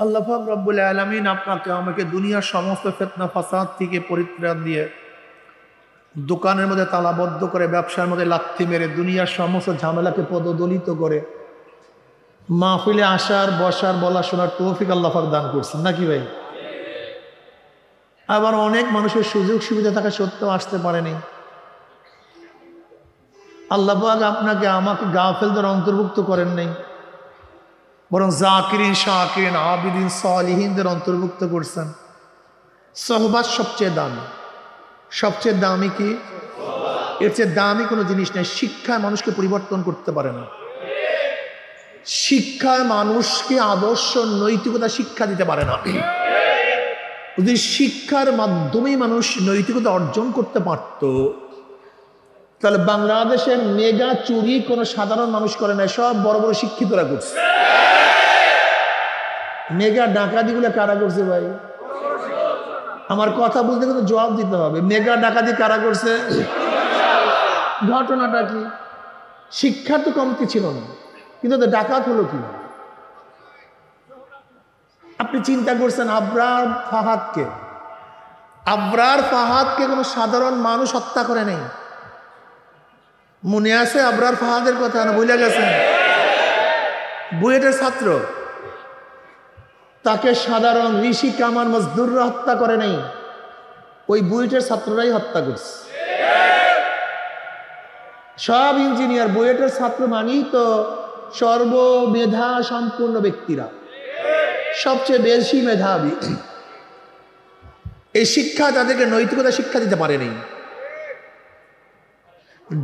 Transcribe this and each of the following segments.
আল্লাহ পাক রব্বুল আলামিন আপনাকে আমাকে দুনিয়ার সমস্ত ফিতনা ফাসাদ থেকে পরিত্রাণ দিয়ে দোকানের মধ্যে তালাবদ্ধ করে ব্যবসার মধ্যে লাথি মেরে দুনিয়ার সমস্ত ঝামেলাকে পদদলিত করে মাহফিলে আসার বসার বলা শোনার তৌফিক আল্লাহ পাক দান করছেন নাকি ভাই? আবার অনেক মানুষের সুযোগ সুবিধা থাকা সত্ত্বেও আসতে পারেনি। আল্লাহ পাক আপনাকে আমাকে গাফেলদের অন্তর্ভুক্ত করেন নাই, বরং জাকিরিন শাকিরিন আবিদিন সালিহিনদের অন্তর্ভুক্ত করছেন। সহবাত সবচেয়ে দামি। সবচেয়ে দামি কি? এর চেয়ে দামি কোনো জিনিস নেই। শিক্ষায় মানুষকে পরিবর্তন করতে পারে না। শিক্ষায় মানুষকে আদর্শ নৈতিকতা শিক্ষা দিতে পারে না। যদি শিক্ষার মাধ্যমেই মানুষ নৈতিকতা অর্জন করতে পারত, তাহলে বাংলাদেশের মেগা চুরি কোনো সাধারণ মানুষ করে না, সব বড় বড় শিক্ষিতরা করছে। মেগা ডাকাতিগুলো কারা করছে ভাই? আমার কথা বলতে কিন্তু জবাব দিতে হবে। মেগা ডাকাতি কারা করছে? ঘটনাটা কি? শিক্ষার তো কমতি ছিল না, কিন্তু ডাকাত হলো কি? আপনি চিন্তা করছেন আবরার ফাহাদকে? আবরার ফাহাদকে কোনো সাধারণ মানুষ হত্যা করে নেই। মনে আছে আবরার ফাহাদের কথা? না ভুলে গেছেন? বুয়েটের ছাত্র, তাকে সাধারণ ঋষি কামার মজদুররা হত্যা করে নাই, ওই বুয়েটের ছাত্ররাই হত্যা করছে। সব ইঞ্জিনিয়ার বুয়েটের ছাত্র মানেই তো সর্বমেধা সম্পূর্ণ ব্যক্তিরা, সবচেয়ে বেশি মেধাবী। এই শিক্ষা তাদেরকে নৈতিকতা শিক্ষা দিতে পারেনি।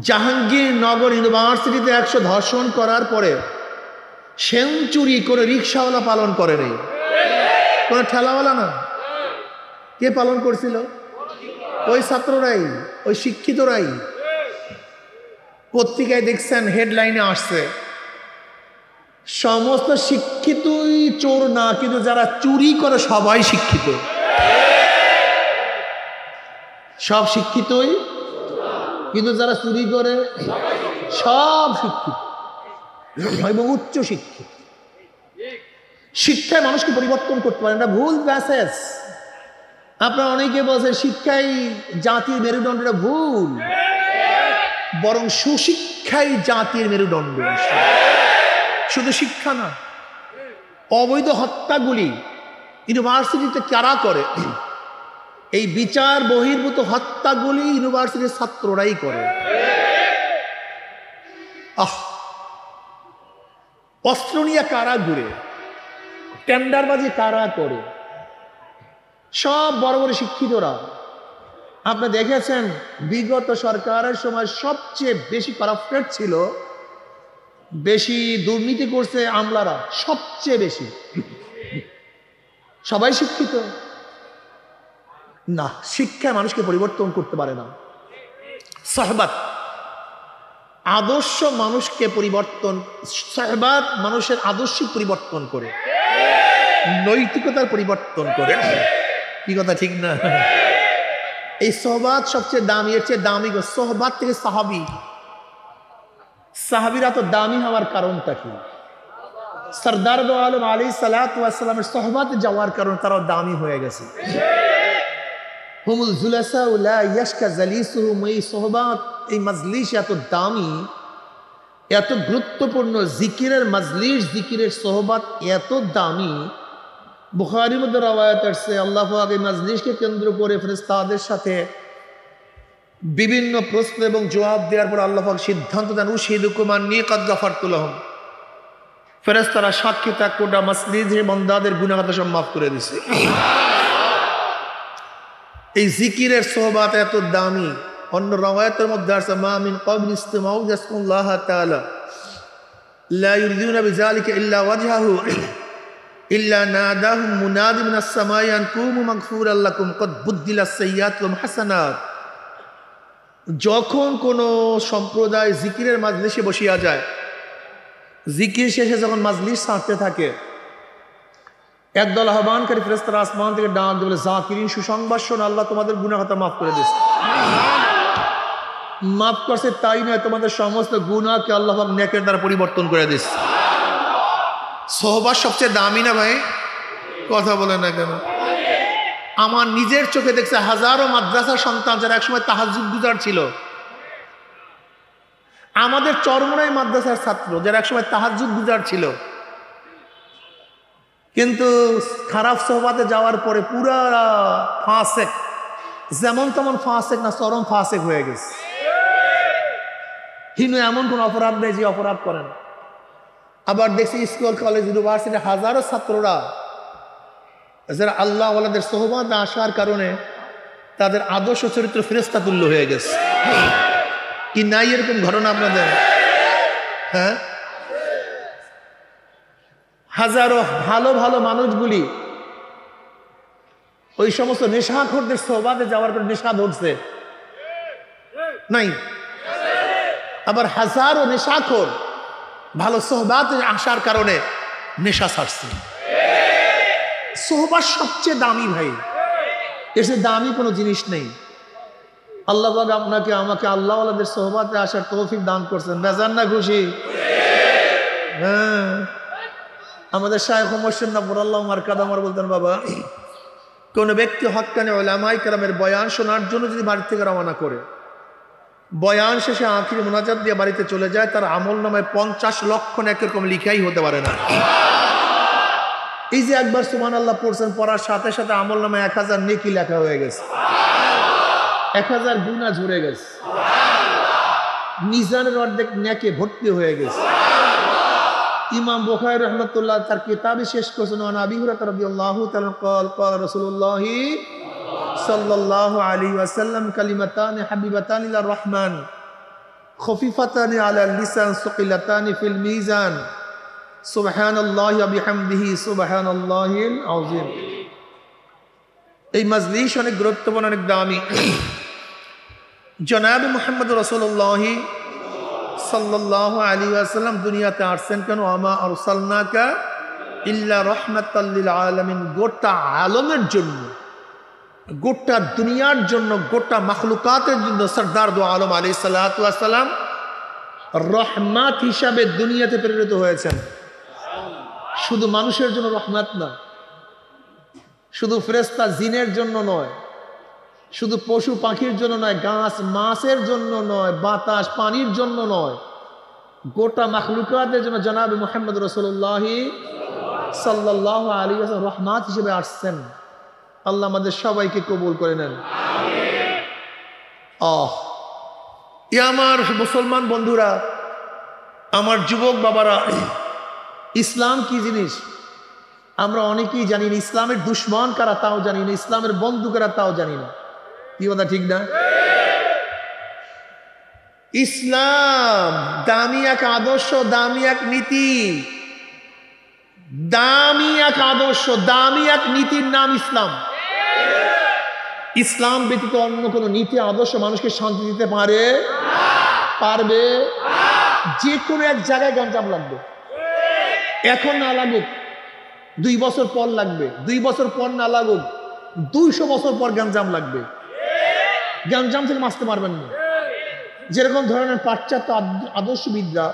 জাহাঙ্গীরনগর ইউনিভার্সিটিতে 100 ধর্ষণ করার পরে সেঞ্চুরি করে রিক্সাওয়ালা পালন করে নেই, কোনো ঠেলাওয়ালা না। কে পালন করছিল? ওই ছাত্ররাই, ওই শিক্ষিতরাই। পত্রিকায় দেখছেন হেডলাইনে আসছে সমস্ত শিক্ষিতই চোর না, কিন্তু যারা চুরি করে সবাই শিক্ষিত। সব শিক্ষিতই, কিন্তু যারা চুরি করে সব শিক্ষিত এবং উচ্চ শিক্ষিত। শিক্ষায় মানুষকে পরিবর্তন করতে পারে না, ভুল মেসেজ। আপনারা অনেকে বলছেন শিক্ষাই জাতির মেরুদণ্ড, ভুল। বরং সুশিক্ষাই জাতির মেরুদণ্ড। শুধু শিক্ষা না, অবৈধ হত্যাগুলি ইউনিভার্সিটিতে কারা করে? এই বিচার বহির্ভূত হত্যাগুলি ইউনিভার্সিটির ছাত্ররাই করে। অস্ত্র নিয়ে কারা ঘুরে? টেন্ডারবাজি কারা করে? সব বড় বড় শিক্ষিতরা। আপনি দেখেছেন বিগত সরকারের সময় সবচেয়ে বেশি করাপ্টেড ছিল, বেশি দুর্নীতি করছে আমলারা, সবচেয়ে বেশি। সবাই শিক্ষিত না। শিক্ষা মানুষকে পরিবর্তন করতে পারে না। সহবাত আদর্শ মানুষকে পরিবর্তন, সহবাত মানুষের আদর্শিক পরিবর্তন করে, নৈতিকতার পরিবর্তন করে। কি কথা ঠিক না? এই সহবাত সবচেয়ে দামি। এর চেয়ে দামি সহবাত থেকে সাহাবী। সাহাবীরা তো দামি হওয়ার কারণটা কি? সরদার দো আলম আলাইহিস সালাতু ওয়াস সালামের সহবাতে যাওয়ার কারণে তারাও দামি হয়ে গেছে। হুমুল জুলাসা লা ইয়াশকা জালিসুহুম। এই সহবাত, এই মাজলিস এত দামি, এত গুরুত্বপূর্ণ। জিকিরের মাজলিস, জিকিরের সহবাত এত দামি। বুখারীর মধ্যে রওয়ায়াত আছে আল্লাহ পাক এই মাজলিসকে কেন্দ্র করে ফেরেশতাদের সাথে বিভিন্ন প্রশ্ন এবং জবাব দেওয়ার পর আল্লাহ পাক সিদ্ধান্ত দেন, উশহিদুকুম আন্নী কাদ গাফারতু লাহুম। ফেরেশতারা সাক্ষী থাক, কোটা মাজলিসের বান্দাদের গুনাহ সব মাফ করে দিয়েছে। এই জিকিরের সহবাত এত দামি। অন্য রওয়ায়াতের মধ্যে আছে মা মিন কওমিন ইসতামাউ ইয়াসকুল্লাহ তাআলা লা ইউরিদুনা বিযালিকা ইল্লা ওয়াজহাহু ইল্লা নাদাহুম মুনাদি মিনাস সামাই আন কুমু মাগফুরাল লাকুম কদ বুদ্দিলাস সাইয়্যাতুম হাসানাত। যখন কোন সম্প্রদায় জিকিরের মাজলিসে বসিয়া যায়, জিকির শেষে যখন মাজলিস ছাড়তে থাকে, একদল আহ্বানকারী ফেরেশতারা আসমান থেকে ডাক দিয়ে বলে, জাকিরিন সুসংবাদ শোনো, আল্লাহ তোমাদের গুনাহ খাতা মাফ করে দিয়েছে। মাফ করছে তাই নয়, তোমাদের সমস্ত গুনাহকে আল্লাহ পাক নেকের দ্বারা পরিবর্তন করে দিয়েছে। সহবাত সবচেয়ে দামি না ভাই? কথা বলে না কেন? আমার নিজের চোখে দেখছে হাজারো মাদ্রাসার সন্তান যারা একসময় তাহাজ্জুদ গুজার ছিল, আমাদের চরমোনাই মাদ্রাসার ছাত্র যারা একসময় তাহাজ্জুদ গুজার ছিল, কিন্তু খারাপ সোহবাতে যাওয়ার পরে পুরা ফাসেক, যেমন তেমন ফাসেক না, চরম ফাসেক হয়ে গেছে। হিনু এমন কোন অপরাধ নেই যে অপরাধ করেন। আবার দেখছি স্কুল কলেজ ইউনিভার্সিটি হাজারো ছাত্ররা যারা আল্লাহ ওয়ালাদের সোহবাতে আসার কারণে তাদের আদর্শ চরিত্র ফেরেশতা তুল্য হয়ে গেছে। কি নাই এরকম ঘটনা আপনাদের? হ্যাঁ, হাজারো ভালো ভালো মানুষগুলি ওই সমস্ত নেশাখোরদের সোহবাতে যাওয়ার পর নেশা ধরছে নাই। আবার হাজারো নেশাখোর ভালো সোহবাতে আসার কারণে নেশা ছাড়ছে। সোহবাত সবচেয়ে দামি ভাই, এর চেয়ে দামি কোনো জিনিস নেই। আল্লাহ পাক আপনাকে আমাকে আল্লাহ ওয়ালাদের সোহবাতে আসার তৌফিক দান করছেন। বেজান না খুশি? হ্যাঁ, আমাদের শায়খ মোর্শেদ নাব্বুরাল্লাহু মারকাদাহ বলতেন, বাবা কোন ব্যক্তি হক্কানি উলামায়ে কেরামের বয়ান শোনার জন্য যদি বাড়ি থেকে রওনা করে, বয়ান শেষে আখির মুনাজাত দিয়ে বাড়িতে চলে যায়, তার আমল নামায় 50 লক্ষ নেকির কম লিখাই হতে পারে না। এই যে একবার সুবহানাল্লাহ পড়ছেন, পড়ার সাথে সাথে আমল নামায় 1000 নেকি লেখা হয়ে গেছে, 1000 গুনাহ ঝরে গেছে, মিজানের অর্ধেক নেকি ভর্তি হয়ে গেছে। ইমাম বুখারী রাহমাতুল্লাহ তার কিতাবে শেষ করেছেন, ওয়া আবি হুরায়রা রাদিয়াল্লাহু তাআলা قال قال রাসূলুল্লাহ সাল্লাল্লাহু আলাইহি ওয়াসাল্লাম কালিমাতানি হাবিবাতানি ইলার রহমান খফিফাতানি আলাল লিসান সুকিলাতানি ফিল মিজান সুবহানাল্লাহি ওয়া বিহামদিহি সুবহানাল্লাহিল আযীম। এই মাজলিস অনেক গুরুত্বপূর্ণ, অনেক দামি। জনাব মুহাম্মদ রাসূলুল্লাহ সাল্লাল্লাহু আলাইহি ওয়াসাল্লাম দুনিয়াতে আসছেন কেন? আমা আরসালনাকা ইল্লা রাহমাতাল লিল আলামিন, গোটা আলমের জন্য, গোটা দুনিয়ার জন্য, গোটা মাখলুকাতের জন্য সরদার দু আলম আলাইহিস সালাতু ওয়াস সালাম রহমত হিসাবে দুনিয়াতে প্রেরিত হয়েছেন। শুধু মানুষের জন্য রহমত না, শুধু ফেরেশতা জিনের জন্য নয়, শুধু পশু পাখির জন্য নয়, গাছ মাছের জন্য নয়, বাতাস পানির জন্য নয়, গোটা মাখলুকাতের জন্য জনাব মুহাম্মদ রাসূলুল্লাহ সাল্লাল্লাহু আলাইহি ওয়াসাল্লাম রহমত হিসেবে আসছেন। আল্লাহ আমাদের সবাইকে কবুল করে নেন। আমার মুসলমান বন্ধুরা, আমার যুবক বাবারা, ইসলাম কি জিনিস আমরা অনেকেই জানি না। ইসলামের দুশ্মন কারা তাও জানি না, ইসলামের বন্ধু কারা তাও জানি না। কি কথা ঠিক না? ইসলাম দামি এক আদর্শ, দামি এক নীতি, দামি এক আদর্শ, দামি এক নীতির নাম ইসলাম। ইসলাম ব্যতীত অন্য কোন নীতি আদর্শ মানুষকে শান্তি দিতে পারবে? যে কোনো এক জায়গায় গঞ্জাম লাগবে, এখন না লাগুক 2 বছর পর লাগবে, 2 বছর পর না লাগুক 200 বছর পর গঞ্জাম লাগবে। গঞ্জাম থেকে বাঁচতে পারবেন না। যেরকম ধরনের পাশ্চাত্য আদর্শবিদরা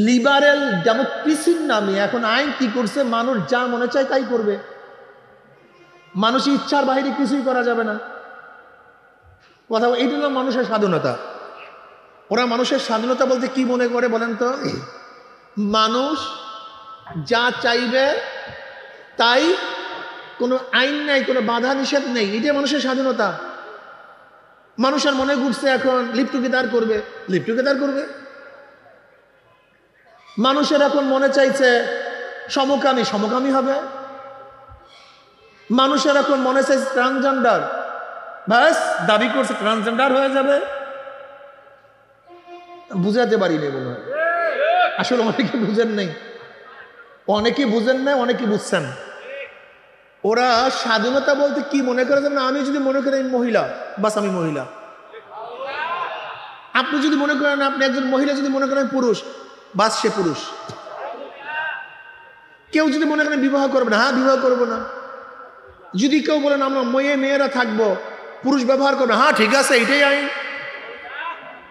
লিবারেল ডেমোক্রেসির নামে এখন আইন কি করছে, মানুষ যা মনে চায় তাই করবে, মানুষের ইচ্ছার বাইরে কিছুই করা যাবে না। কথা এইটা হলো মানুষের স্বাধীনতা। ওরা মানুষের স্বাধীনতা বলতে কি মনে করে বলেন তো? মানুষ যা চাইবে তাই, কোনো আইন নাই, কোনো বাধা নিষেধ নেই, এটাই মানুষের স্বাধীনতা। মানুষের মনে ঘুরছে এখন লিভ টুগেদার করবে, লিভ টুগেদার করবে। মানুষের এখন মনে চাইছে সমকামী, সমকামী হবে। মানুষের এখন মনে চাইছে ট্রান্সজেন্ডার, ব্যাস দাবি করছে ট্রান্সজেন্ডার হয়ে যাবে। বুঝাতে পারি নাই মনে হয়, আসলে অনেকে বুঝেন নাই, অনেকে বুঝেন নাই, অনেকে বুঝছেন। ওরা স্বাধীনতা বলতে কি মনে করে না, আমি যদি মনে করি আমি মহিলা, বাস আমি মহিলা। আপনি যদি মনে করেন আপনি একজন মহিলা, যদি মনে করেন পুরুষ, বাস সে পুরুষ। কেউ যদি মনে করেন বিবাহ করবে না, হ্যাঁ বিবাহ করবো না। যদি কেউ বলেন আমরা মেয়েরা থাকবো, পুরুষ ব্যবহার করবে, হ্যাঁ ঠিক আছে, এটাই আইন।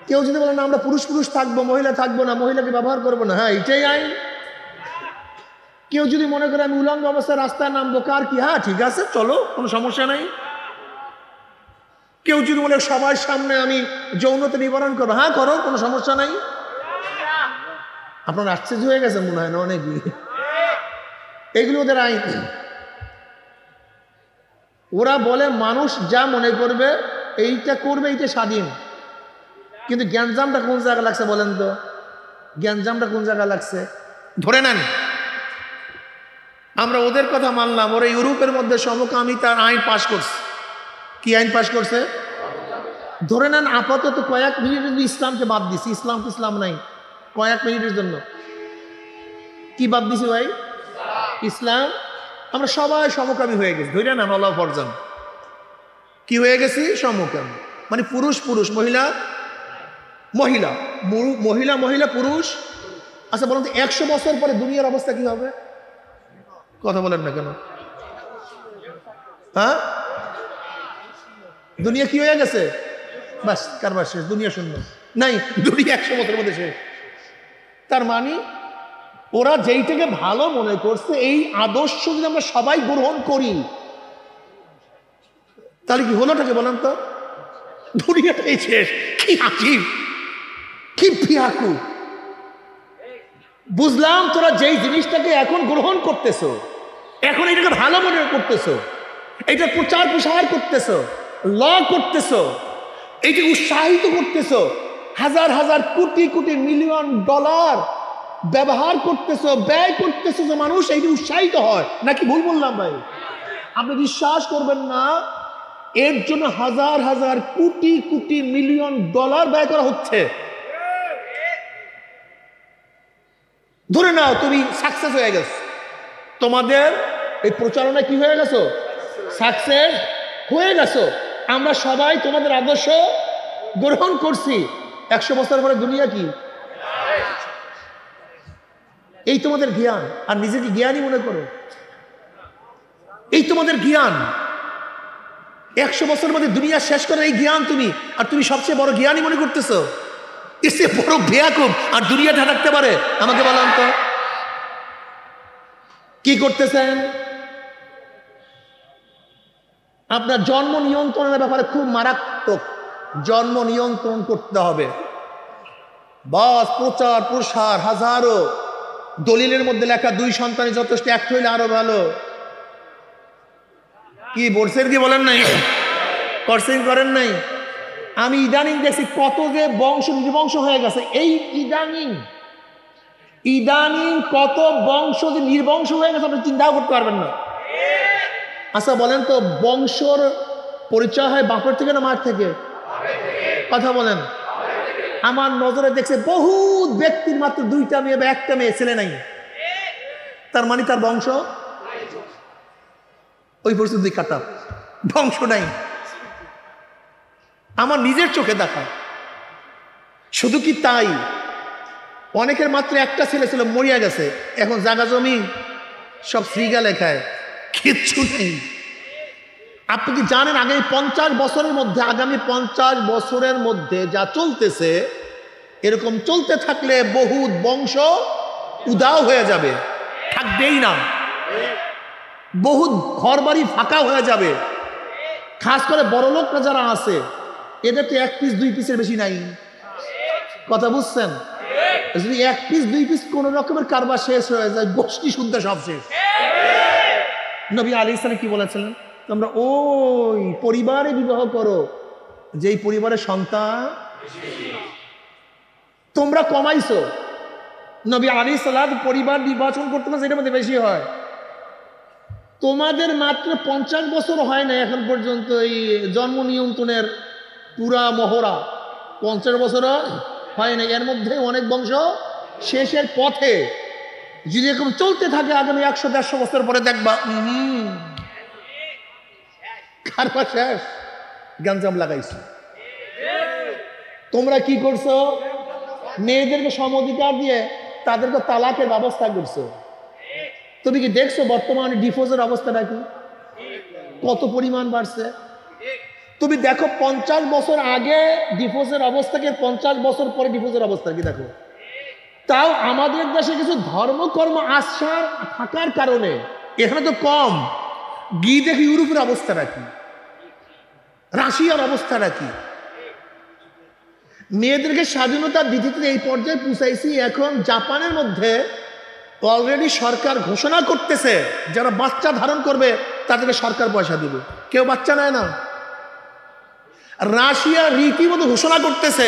কেউ যদি বলেন আমরা পুরুষ থাকবো, মহিলা থাকবো না, মহিলাকে ব্যবহার করবো না, হ্যাঁ এটাই আইন। কেউ যদি মনে করে আমি উলঙ্গ অবস্থায় রাস্তায় নামবো, কার কি, হ্যাঁ ঠিক আছে চলো, কোনো সমস্যা নাই। কেউ যদি বলে সবার সামনে আমি যৌনতা নিবারণ করবো, হ্যাঁ করো, কোনো সমস্যা নাই। আপনার আশ্চর্য হয়ে গেছে মনে হয় না অনেকই, এগুলো ওদের আইন। ওরা বলে মানুষ যা মনে করবে এইটা করবে, এইটা স্বাধীন। কিন্তু জ্ঞানজামটা কোন জায়গায় লাগছে বলেন তো? জ্ঞানজামটা কোন জায়গায় লাগছে? ধরে নেন আমরা ওদের কথা মানলাম, ওরা ইউরোপের মধ্যে সমকামিতার আইন পাশ করছে। কি আইন পাশ করছে? ধরে নেন আপাতত কয়েক মিনিটের জন্য ইসলামকে বাদ দিছি, ইসলাম নাই, কয়েক মিনিটের জন্য কি বাদ দিছি ভাই? ইসলাম। আমরা সবাই সমকামী হয়ে গেছি, ধরে নেন আল্লাহ ফরজান কি হয়ে গেছি? সমকামী। মানে পুরুষ পুরুষ, মহিলা মহিলা, মহিলা মহিলা, পুরুষ। আচ্ছা বলুন তো 100 বছর পরে দুনিয়ার অবস্থা কি হবে? কথা বলেন না কেন? হ্যাঁ, দুনিয়া কি হয়ে গেছে? বাস কারবার শেষ, দুনিয়া শূন্য নাই, দুনিয়া 100 বছরের মধ্যে শেষ। তার মানে ওরা যেইটাকে ভালো মনে করছে, এই আদর্শ যদি আমরা সবাই গ্রহণ করি তাহলে কি হলোটাকে বলেন তো? দুনিয়াটাই শেষ। কি আজীব, কি ফিয়াকু। বুঝলাম তোরা যেই জিনিসটাকে এখন গ্রহণ করতেছো, এখন এটাকে ভালো মনে করতেছো, এটা প্রচার প্রসার করতেছো, ল করতেছো, এইটা উৎসাহিত করতেছো, হাজার হাজার কোটি কোটি মিলিয়ন ডলার ব্যবহার করতেছো, ব্যয় করতেছো যে মানুষ এইটা উৎসাহিত হয়। নাকি ভুল বললাম ভাই? আপনি বিশ্বাস করবেন না, এর জন্য হাজার হাজার কোটি কোটি মিলিয়ন ডলার ব্যয় করা হচ্ছে। ধরে নাও তুমি সাকসেস হয়ে গেছো, তোমাদের এই প্রচারণায় কি হয়ে গেছো? সাকসেস হয়ে গেছো। আমরা সবাই তোমাদের আদর্শ গ্রহণ করছি। 100 বছর পরে দুনিয়া কি? এই তোমাদের জ্ঞান, আর নিজেকে জ্ঞানী মনে করো, এই তোমাদের জ্ঞান। 100 বছরের মধ্যে দুনিয়া শেষ করে এই জ্ঞান তুমি, আর তুমি সবচেয়ে বড় জ্ঞানী মনে করতেছো। এসে বড় বেয়াকুব আর দুনিয়াটা থাকতে পারে? আমাকে বললাম তো কি করতেছেন? আপনার জন্ম নিয়ন্ত্রণের ব্যাপারে খুব মারাত্মক, জন্ম নিয়ন্ত্রণ করতে হবে। বাস প্রচার প্রসার, হাজারো দলিলের মধ্যে লেখা 2 সন্তানের যথেষ্ট, 1 হইলে আরো ভালো। কি বলছেন কি বলেন নাই? করছেন করেন নাই? আমি ইদানিং দেখছি কত যে বংশ নির্বংশ হয়ে গেছে। এই ইদানিং কত বংশ যে নির্বংশ হয়ে গেছে আপনি চিন্তাও করতে পারবেন না। আচ্ছা বলেন তো, বংশর পরিচয় হয় বাপের থেকে না মার থেকে? কথা বলেন। আমার নজরে দেখছে বহুত ব্যক্তির মাত্র 2টা মেয়ে বা 1টা মেয়ে, ছেলে নাই। তার মানে তার বংশ ওই পরিস্থিতি কাটা, বংশ নাই। আমার নিজের চোখে দেখা। শুধু কি তাই, অনেকের মাত্র 1টা ছেলে ছিল, মরিয়া গেছে, এখন জায়গা জমি সব ফ্রিগা লেখায়, কিচ্ছু নেই। আপনি কি জানেন আগামী 50 বছরের মধ্যে যা চলতেছে, এরকম চলতে থাকলে বহুত বংশ উদাও হয়ে যাবে, থাকবেই না। বহুত ঘর বাড়ি ফাঁকা হয়ে যাবে। খাস করে বড় লোকরা যারা আছে, এদের তো 1 পিস 2 পিসের বেশি নাই। কথা বুঝছেন? যদি 1 পিস 2 পিস কোন রকমের কারবার শেষ হয়ে যায়, গোষ্ঠী শুদ্ধ সব শেষ। নবী আলাইহিস সালাম কি বলেছিলেন? তোমরা ওই পরিবারে বিবাহ করো যেই পরিবারের সন্তান তোমরা কমাইছো। নবী আলাইহিস সালাম পরিবার নির্বাচন করতে না, যেটার মধ্যে বেশি হয়। তোমাদের মাত্র 50 বছর হয় না এখন পর্যন্ত এই জন্ম নিয়ন্ত্রণের পুরা মহড়া, 50 বছর হয় না। এর মধ্যে অনেক বংশ শেষের পথে। যদি এরকম চলতে থাকে আগামী 100-150 বছর পরে দেখবা কারবার শেষ, গাঞ্জাম লাগাইছো। তোমরা কি করছো? মেয়েদেরকে সম অধিকার দিয়ে তাদেরকে তালাকের ব্যবস্থা করছো। তুমি কি দেখছো বর্তমানে ডিভোর্সের অবস্থাটা কি, কত পরিমাণ বাড়ছে? তুমি দেখো 50 বছর আগে ডিভোর্সের অবস্থাকে 50 বছর পরে ডিভোর্সের অবস্থা কি দেখো। তাও আমাদের দেশে কিছু ধর্মকর্ম আশ্রয় থাকার কারণে এখানে তো কম। গিয়ে দেখি ইউরোপের অবস্থাটা কি, রাশিয়ার অবস্থাটা কি। মেয়েদেরকে স্বাধীনতা দিতে এই পর্যায়ে পৌঁছাইছি, এখন জাপানের মধ্যে অলরেডি সরকার ঘোষণা করতেছে যারা বাচ্চা ধারণ করবে তাদেরকে সরকার পয়সা দিবে। কেউ বাচ্চা নেয় না। রাশিয়া রীতিমতো ঘোষণা করতেছে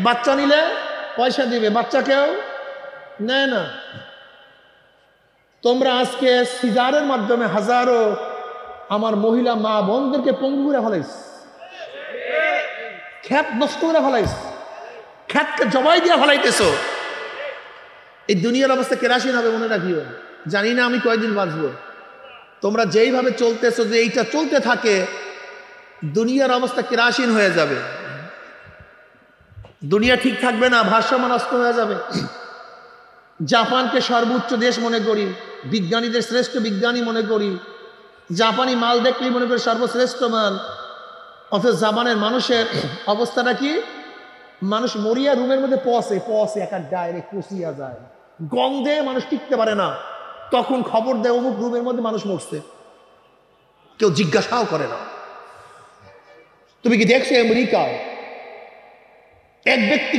বাচ্চা নিলে পয়সা দিবে, বাচ্চা কেউ নেয় না। তোমরা আজকে সিজারের মাধ্যমে হাজারো আমার মহিলা মা বোনদেরকে পঙ্গু করে ফেলাইস, খ্যাত নষ্ট করে ফেলাইস, খ্যাতকে জবাই দিয়ে ফেলাইতেছ। এই দুনিয়ার অবস্থা কেরাসিন হবে মনে রাখিও। জানি না আমি কয়দিন বাঁচবো। তোমরা যেইভাবে চলতেছো, যে এইটা চলতে থাকে দুনিয়ার অবস্থা কেরাসিন হয়ে যাবে, দুনিয়া ঠিক থাকবে না, ভারসাম্য নষ্ট হয়ে যাবে। জাপানকে সর্বোচ্চ দেশ মনে করি, বিজ্ঞানীদের শ্রেষ্ঠ বিজ্ঞানী মনে করি, জাপানি মাল দেখলেই মনে করি সর্বশ্রেষ্ঠ মাল। অথচ জাপানের মানুষের অবস্থাটা কি? মানুষ মরিয়া রুমের মধ্যে পচে একা ডাইরেক্ট পচিয়া যায়, গন্ধে মানুষ টিকতে পারে না। তখন খবর দেয় অমুক রুমের মধ্যে মানুষ মরছে, কেউ জিজ্ঞাসাও করে না। তুমি কি দেখছো আমেরিকায় এক ব্যক্তি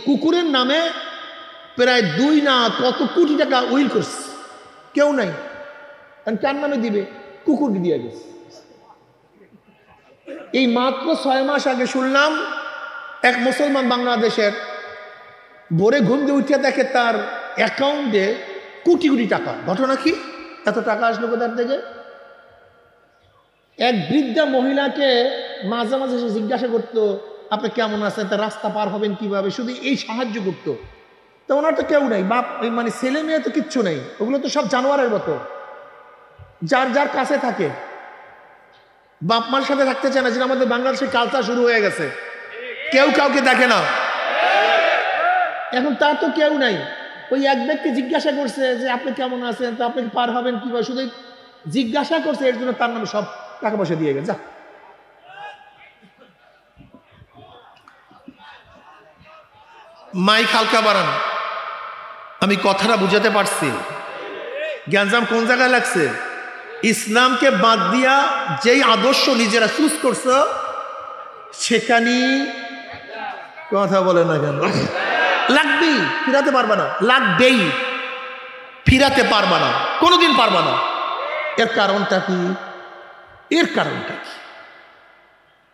কুকুরের নামে প্রায় 2 না কত কোটি টাকা উইল করছে, কেউ নাই। কার নামে দিবে? কুকুরকে দিয়ে গেছে। এই মাত্র 6 মাস আগে শুনলাম এক মুসলমান বাংলাদেশের ভোরে ঘুম দিয়ে উঠে দেখে তার অ্যাকাউন্টে কোটি কোটি টাকা। ঘটনা কি? এত টাকা আসলো কোথার থেকে? এক বৃদ্ধা মহিলাকে মাঝে মাঝে সে জিজ্ঞাসা করতো আপনি কেমন আছেন, তার রাস্তা পার হবেন কিভাবে, শুধু এই সাহায্য করতো। তো ওনার তো কেউ নাই, বাপ মানে ছেলে মেয়ে তো কিচ্ছু নেই, ওগুলো তো সব জানোয়ারের মতো, যার যার কাছে থাকে, বাপ মার সাথে থাকতে চায় না। যেটা আমাদের বাংলাদেশের কালচার শুরু হয়ে গেছে, কেউ কাউকে দেখে না। এখন তার তো কেউ নাই। ওই এক ব্যক্তি জিজ্ঞাসা করছে যে আপনি কেমন আছেন, তো আপনি পার হবেন কিভাবে, শুধু জিজ্ঞাসা করছে, এর জন্য তার নামে সব টাকা পয়সা দিয়ে গেছে। মাইক হালকা বাড়ান, আমি কথাটা বুঝাতে পারছি। জ্ঞানজাম কোন জায়গায় লাগছে? ইসলামকে বাদ দিয়া যেই আদর্শ নিজেরা চুজ করছো সেখানেই কথা বলে না কেন? লাগবেই, ফিরাতে পারবা না, লাগবেই, ফিরাতে পারবা না, কোনোদিন পারবা না। এর কারণটা কি?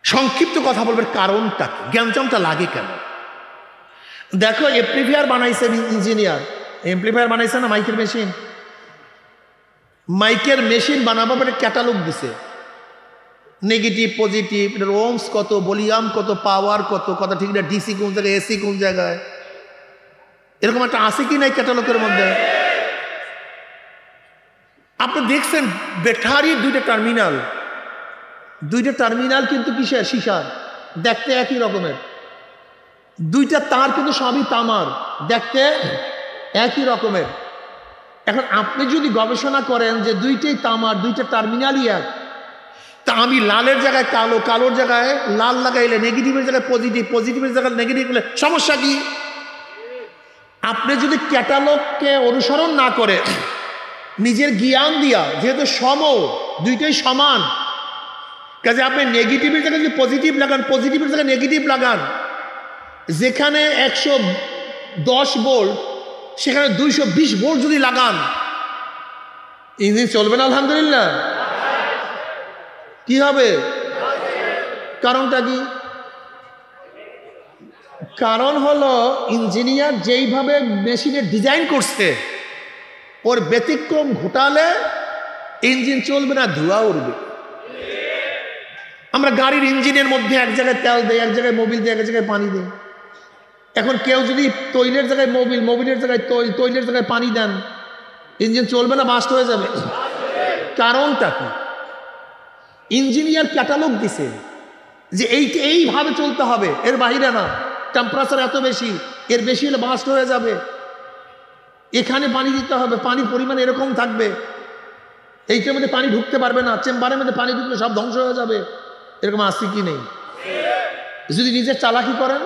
সংক্ষিপ্ত কথা বলবে, কারণটা কি? জ্ঞানজামটা লাগে কেন? দেখো, এমপ্লিফায়ার বানাইছে ইঞ্জিনিয়ার, এমপ্লিফায়ার বানাইছে না, মাইকের মেশিন বানাবার পরে ক্যাটালগ দিছে, নেগেটিভ পজিটিভ, এটার ওমস কত, ভলিউম কত, পাওয়ার কত, কথা ঠিক না, ডিসি কোন জায়গায়, এসি কোন জায়গায়, এরকম একটা আছে কি নাই ক্যাটালগের মধ্যে? আপনি দেখছেন ব্যাটারির 2টা টার্মিনাল কিন্তু কিসের? সীসার, দেখতে একই রকমের। 2টা তার কিন্তু সবই তামার, দেখতে একই রকমের। এখন আপনি যদি গবেষণা করেন যে 2টাই তামার, 2টা টার্মিনালই এক, তা আমি লালের জায়গায় কালো, কালোর জায়গায় লাল লাগাইলে, নেগেটিভের জায়গায় পজিটিভ, পজিটিভের জায়গায় নেগেটিভ হলে সমস্যা কি? আপনি যদি ক্যাটালগকে অনুসরণ না করে নিজের জ্ঞান দিয়া, যেহেতু 2টাই সমান, কাজে আপনি নেগেটিভের জায়গায় যদি পজিটিভ লাগান, পজিটিভের জায়গায় নেগেটিভ লাগান, যেখানে 110 ভোল্ট সেখানে 220 ভোল্ট যদি লাগান, ইঞ্জিন চলবে না? আলহামদুলিল্লাহ। কি হবে? কারণটা কি? কারণ হলো ইঞ্জিনিয়ার যেইভাবে মেশিনের ডিজাইন করছে, ওর ব্যতিক্রম ঘটালে ইঞ্জিন চলবে না, ধোঁয়া উঠবে। আমরা গাড়ির ইঞ্জিনের মধ্যে এক জায়গায় তেল দেয়, এক জায়গায় মোবিল দেয়, এক জায়গায় পানি দেয়। এখন কেউ যদি তৈলের জায়গায় মোবিল, মোবিলের জায়গায় তৈল, তৈলের জায়গায় পানি দেন, ইঞ্জিন চলবে না, বাস্ট হয়ে যাবে। কারণটা কি? ইঞ্জিনিয়ার ক্যাটালগ দিছে যে এইভাবে চলতে হবে, এর বাহিরে না, টেম্পারেচার এত বেশি, এর বেশি হলে বাস্ট হয়ে যাবে, এখানে পানি দিতে হবে, পানির পরিমাণ এরকম থাকবে, এইটার মধ্যে পানি ঢুকতে পারবে না, চেম্বারের মধ্যে পানি ঢুকলে সব ধ্বংস হয়ে যাবে। এরকম আছে কি নেই? যদি নিজের চালাকি করেন,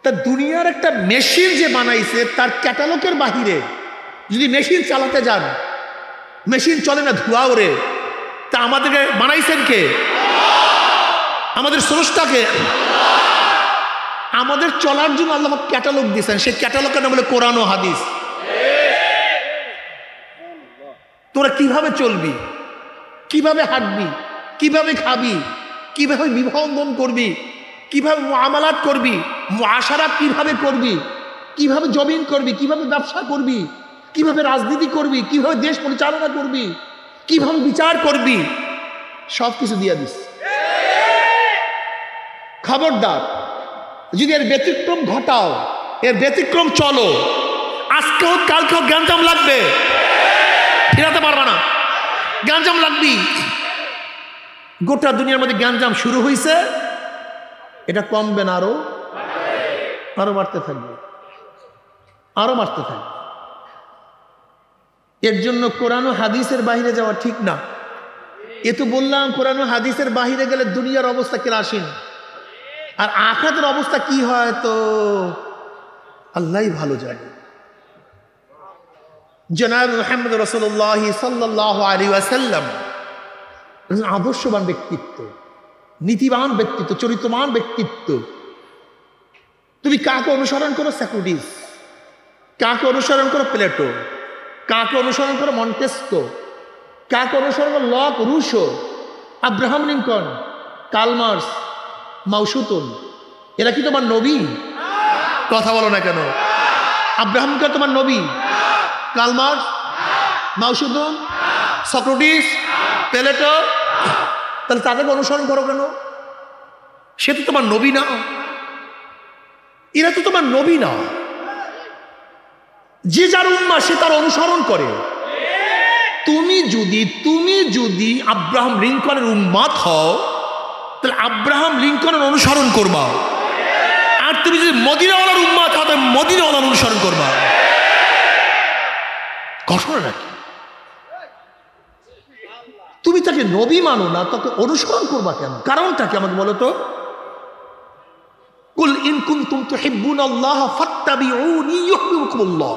তা দুনিয়ার একটা মেশিন যে বানাইছে তার ক্যাটালগের বাহিরে যদি মেশিন চালাতে যান, মেশিন চলে না, ধোঁয়া ওরে। তা আমাদেরকে বানাইছেন কে? আমাদের স্রষ্টাকে। আমাদের চলার জন্য আল্লাহ ক্যাটালগ দিয়েছেন, সেই ক্যাটালগের নাম হলো কোরআন ও হাদিস। তোরা কিভাবে চলবি, কিভাবে হাঁটবি, কিভাবে খাবি, কিভাবে বিবাহ বন্ধন করবি, কিভাবে মুআমালাত করবি, মুআশারাত কিভাবে করবি, কিভাবে জমিন করবি, কিভাবে ব্যবসা করবি, কিভাবে রাজনীতি করবি, কিভাবে দেশ পরিচালনা করবি, কিভাবে বিচার করবি, সব কিছু দিয়ে দিস। খবরদার যদি এর ব্যতিক্রম ঘটাও, এর ব্যতিক্রম চলো, আজকে হোক কালকে হোক গ্যাঞ্জাম লাগবে, ফেরাতে পারবা না, গ্যাঞ্জাম লাগবি। গোটা দুনিয়ার মধ্যে গ্যাঞ্জাম শুরু হয়েছে, এটা কমবে না, আরো বাড়তে থাকবে, আরো বাড়তে থাকবে। এর জন্য কোরআন ও হাদিসের বাইরে যাওয়া ঠিক না। এ তো বললাম কোরআন ও হাদিসের বাইরে গেলে দুনিয়ার অবস্থা কেরাসিন, আর আখিরাতের অবস্থা কি হয় তো আল্লাহই ভালো জানে। জনাব মুহাম্মদ রাসূলুল্লাহ সাল্লাল্লাহু আলাইহি ওয়াসাল্লাম আদর্শবান ব্যক্তিত্ব, নীতিবান ব্যক্তিত্ব, চরিত্রবান ব্যক্তিত্ব। তুমি কাকে অনুসরণ করো? সক্রেটিস। কাকে অনুসরণ করো? প্লেটো। কাকে অনুসরণ করো? মন্টেস্কো। কাকে অনুসরণ করো? Locke, Rousseau, Abraham Lincoln, Karl Marx, Mao Tse tung. এরা কি তোমার নবী? কথা বলো না কেন? আব্রাহাম লিঙ্কন তোমার নবী? কার্ল মার্কস, মাওসুতুন, সক্রেটিস, প্লেটো, তাহলে তাদেরকে অনুসরণ করো কেন? সে তো তোমার নবী না, এরা তো তোমার নবী না। যে যার উম্মাহ সে তার অনুসরণ করে। তুমি যদি আব্রাহাম লিঙ্কনের উম্মাত হও, তাহলে আব্রাহাম লিঙ্কনের অনুসরণ করবা। আর তুমি যদি মদিনাওয়ালার উম্মাত হও, তাহলে মদিনাওয়ালার অনুসরণ করবা। ঘটনা নাকি? তুমি তাকে নবী মানো না, তাকে অনুসরণ করবা কেন? কারণটা কি আমাকে বলো তো? কুল ইন কুনতুম তুহিব্বুনাল্লাহ ফাত্তাবিউনি ইউহিব্বুকুমুল্লাহ।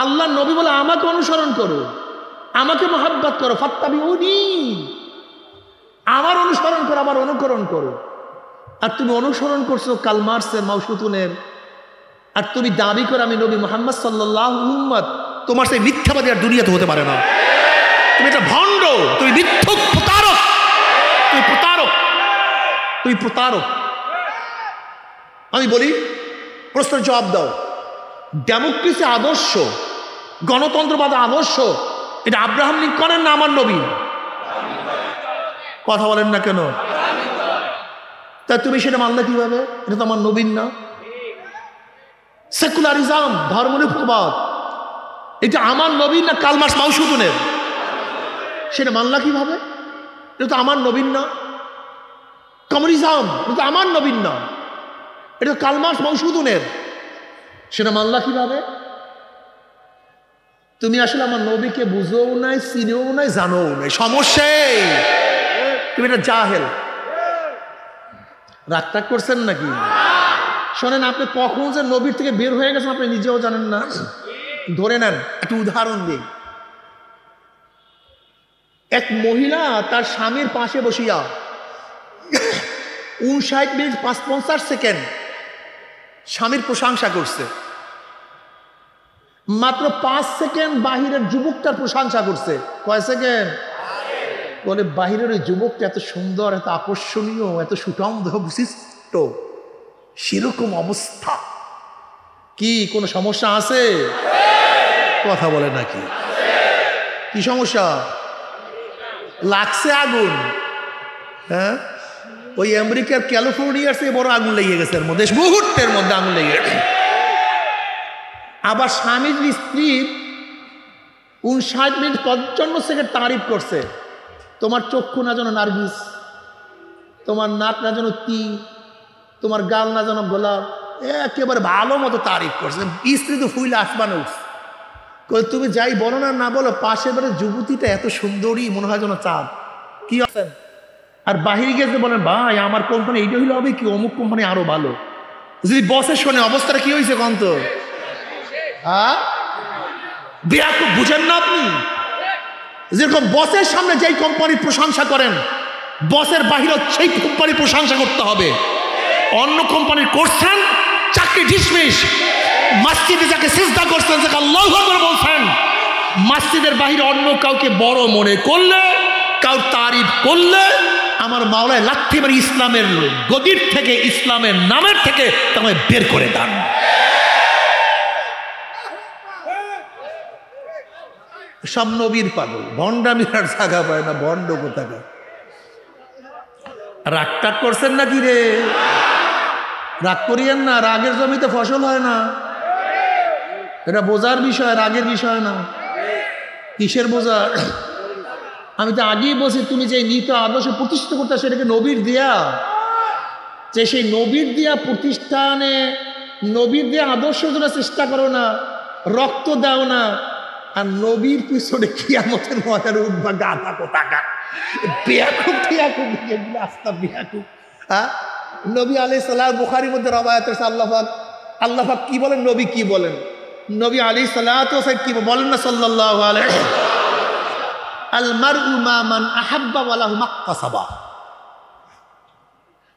আল্লাহ নবী বলে আমাকে অনুসরণ করো, আমাকে মহব্বত করো, ফাত্তাবিউনি, আমার অনুসরণ করো, আমার অনুকরণ করো। আর তুমি অনুসরণ করছো কার্ল মার্কসের, মাওসুতুনের, আর তুমি দাবি করো আমি নবী মুহাম্মদ সাল্লাল্লাহু আলাইহি ওয়াসাল্লাম। তোমার সেই মিথ্যাবাদী আর দুনিয়াতে হতে পারে না। তুমি একটা ভণ্ড, তুমি মিথ্যুক, প্রতারক, তুমি প্রতারক, তুমি প্রতারক। আমি বলি, প্রশ্নের জবাব দাও। ডেমোক্রেসি আদর্শ, গণতন্ত্রবাদ আদর্শ, এটা আব্রাহাম লিঙ্কনের না আমার নবী? কথা বলেন না কেন? তা তুমি সেটা মানলে কিভাবে? এটা তো আমার নবীন না। সেকুলারিজম, ধর্মনিরপেক্ষবাদ, এটা আমার নবীন না কার্ল মার্কস, মাওসুতুনের? সেটা মানলা কিভাবে? এটা তো আমার নবীন না। কমিউনিজম, এটা তো আমার নবীন না, এটা তো কার্ল মার্কস, মাওসুতুনের। সেটা মানলা কিভাবে? তুমি আসলে আমার নবীকে বুঝেও নাই, চিনেও নাই, জানোও নাই। সমস্যাই তুমি এটা জাহেল। রাগ করছেন নাকি? শোনেন, আপনি কখন যে নবীর থেকে বের হয়ে গেছেন আপনি নিজেও জানেন না। ধরে নেন, একটা উদাহরণ দিই। এক মহিলা তার স্বামীর পাশে বসিয়া 59 মিনিট 50 সেকেন্ড স্বামীর প্রশংসা করছে। মাত্র 5 সেকেন্ড বাহিরের যুবকটার প্রশংসা করছে। কয় সেকেন্ড? বলে বাহিরের ওই যুবকটা এত সুন্দর, এত আকর্ষণীয়, এত সুগন্ধ বিশিষ্ট, সেরকম অবস্থা। কি কোনো সমস্যা আছে? কথা বলে নাকি? কি সমস্যা? লাগছে আগুন। হ্যাঁ, ওই আমেরিকার ক্যালিফোর্নিয়ার চেয়ে বড় আগুন লেগে গেছে এর মধ্যে, মুহূর্তের মধ্যে আগুন লেগে গেছে। আবার স্বামীর স্ত্রীর 59 মিনিট 55 সেকেন্ড তারিফ করছে। তোমার চক্ষু না যেন নার্গিস, তোমার নাক না যেন তীর, তোমার গাল না যেন গোলাপ, একেবারে ভালো মতো তারিফ করছে। স্ত্রী তো ফুইলে আসমানে উঠছে। তুমি যাই বলো না বলো, পাশের বাড়ির যুবতীটা এত সুন্দরী, মনে হয় যেন চাঁদ। কি আছেন? আর বাহিরে গেছে বলেন ভাই আমার কোম্পানি এইটা হইলে হবে কি, অমুক কোম্পানি আরো ভালো। যদি বসের শোনে অবস্থাটা কি হয়েছে কন্ত, বেয়াকুব বুঝেন না আপনি? যেরকম বসের সামনে যেই কোম্পানির প্রশংসা করেন, বসের বাহিরে সেই কোম্পানির প্রশংসা করতে হবে। অন্য কোম্পানির করছেন, চাকরি ডিসমিস। মসজিদে যাকে সিজদা করছেন, যাকে আল্লাহু আকবার বলছেন, মসজিদের বাহিরে অন্য কাউকে বড় মনে করলে, কাউ তারিফ করলে, আমার মাওলায় লাথি মারি ইসলামের গদির থেকে, ইসলামের নামের থেকে তোমায় বের করে দেন। সব নবীর পাগল, ভণ্ডামির আর জায়গা পায় না, ভণ্ড কোথাকার। রাগটাগ করছেন নাকি রে? রাগ করিয়েন না, রাগের জমিতে ফসল হয় না। এটা বোঝার বিষয়, রাগের বিষয় না। কিসের বোঝা? আমি তো আগেই বলছি, তুমি যে নীত আদর্শ প্রতিষ্ঠিত করতে, সেটাকে নবীর দেয়া, যে সেই নবীর দেয়া প্রতিষ্ঠানে নবীর দেয়া আদর্শ জন্য চেষ্টা করো না, রক্ত দাও না। আর নবীর পিছনে কিয়ামতের ময়দানে উঠবা গাধা কোথাকার, বেয়াকুব টিয়াকুব এগুলো আস্তা বেয়াকুব। নবী আলাইহিস সালাম, বুখারীর মধ্যে রওয়ায়াত আছে, আল্লাহ পাক কি বলেন, নবী কি বলেন? নবী আলাইহিস সালাতু ওয়াস সালাম কি বলেন না সাল্লাল্লাহু আলাইহি, আল মারউ মা মান আহাব্বা ওয়া লাহু মাকতাসাবা।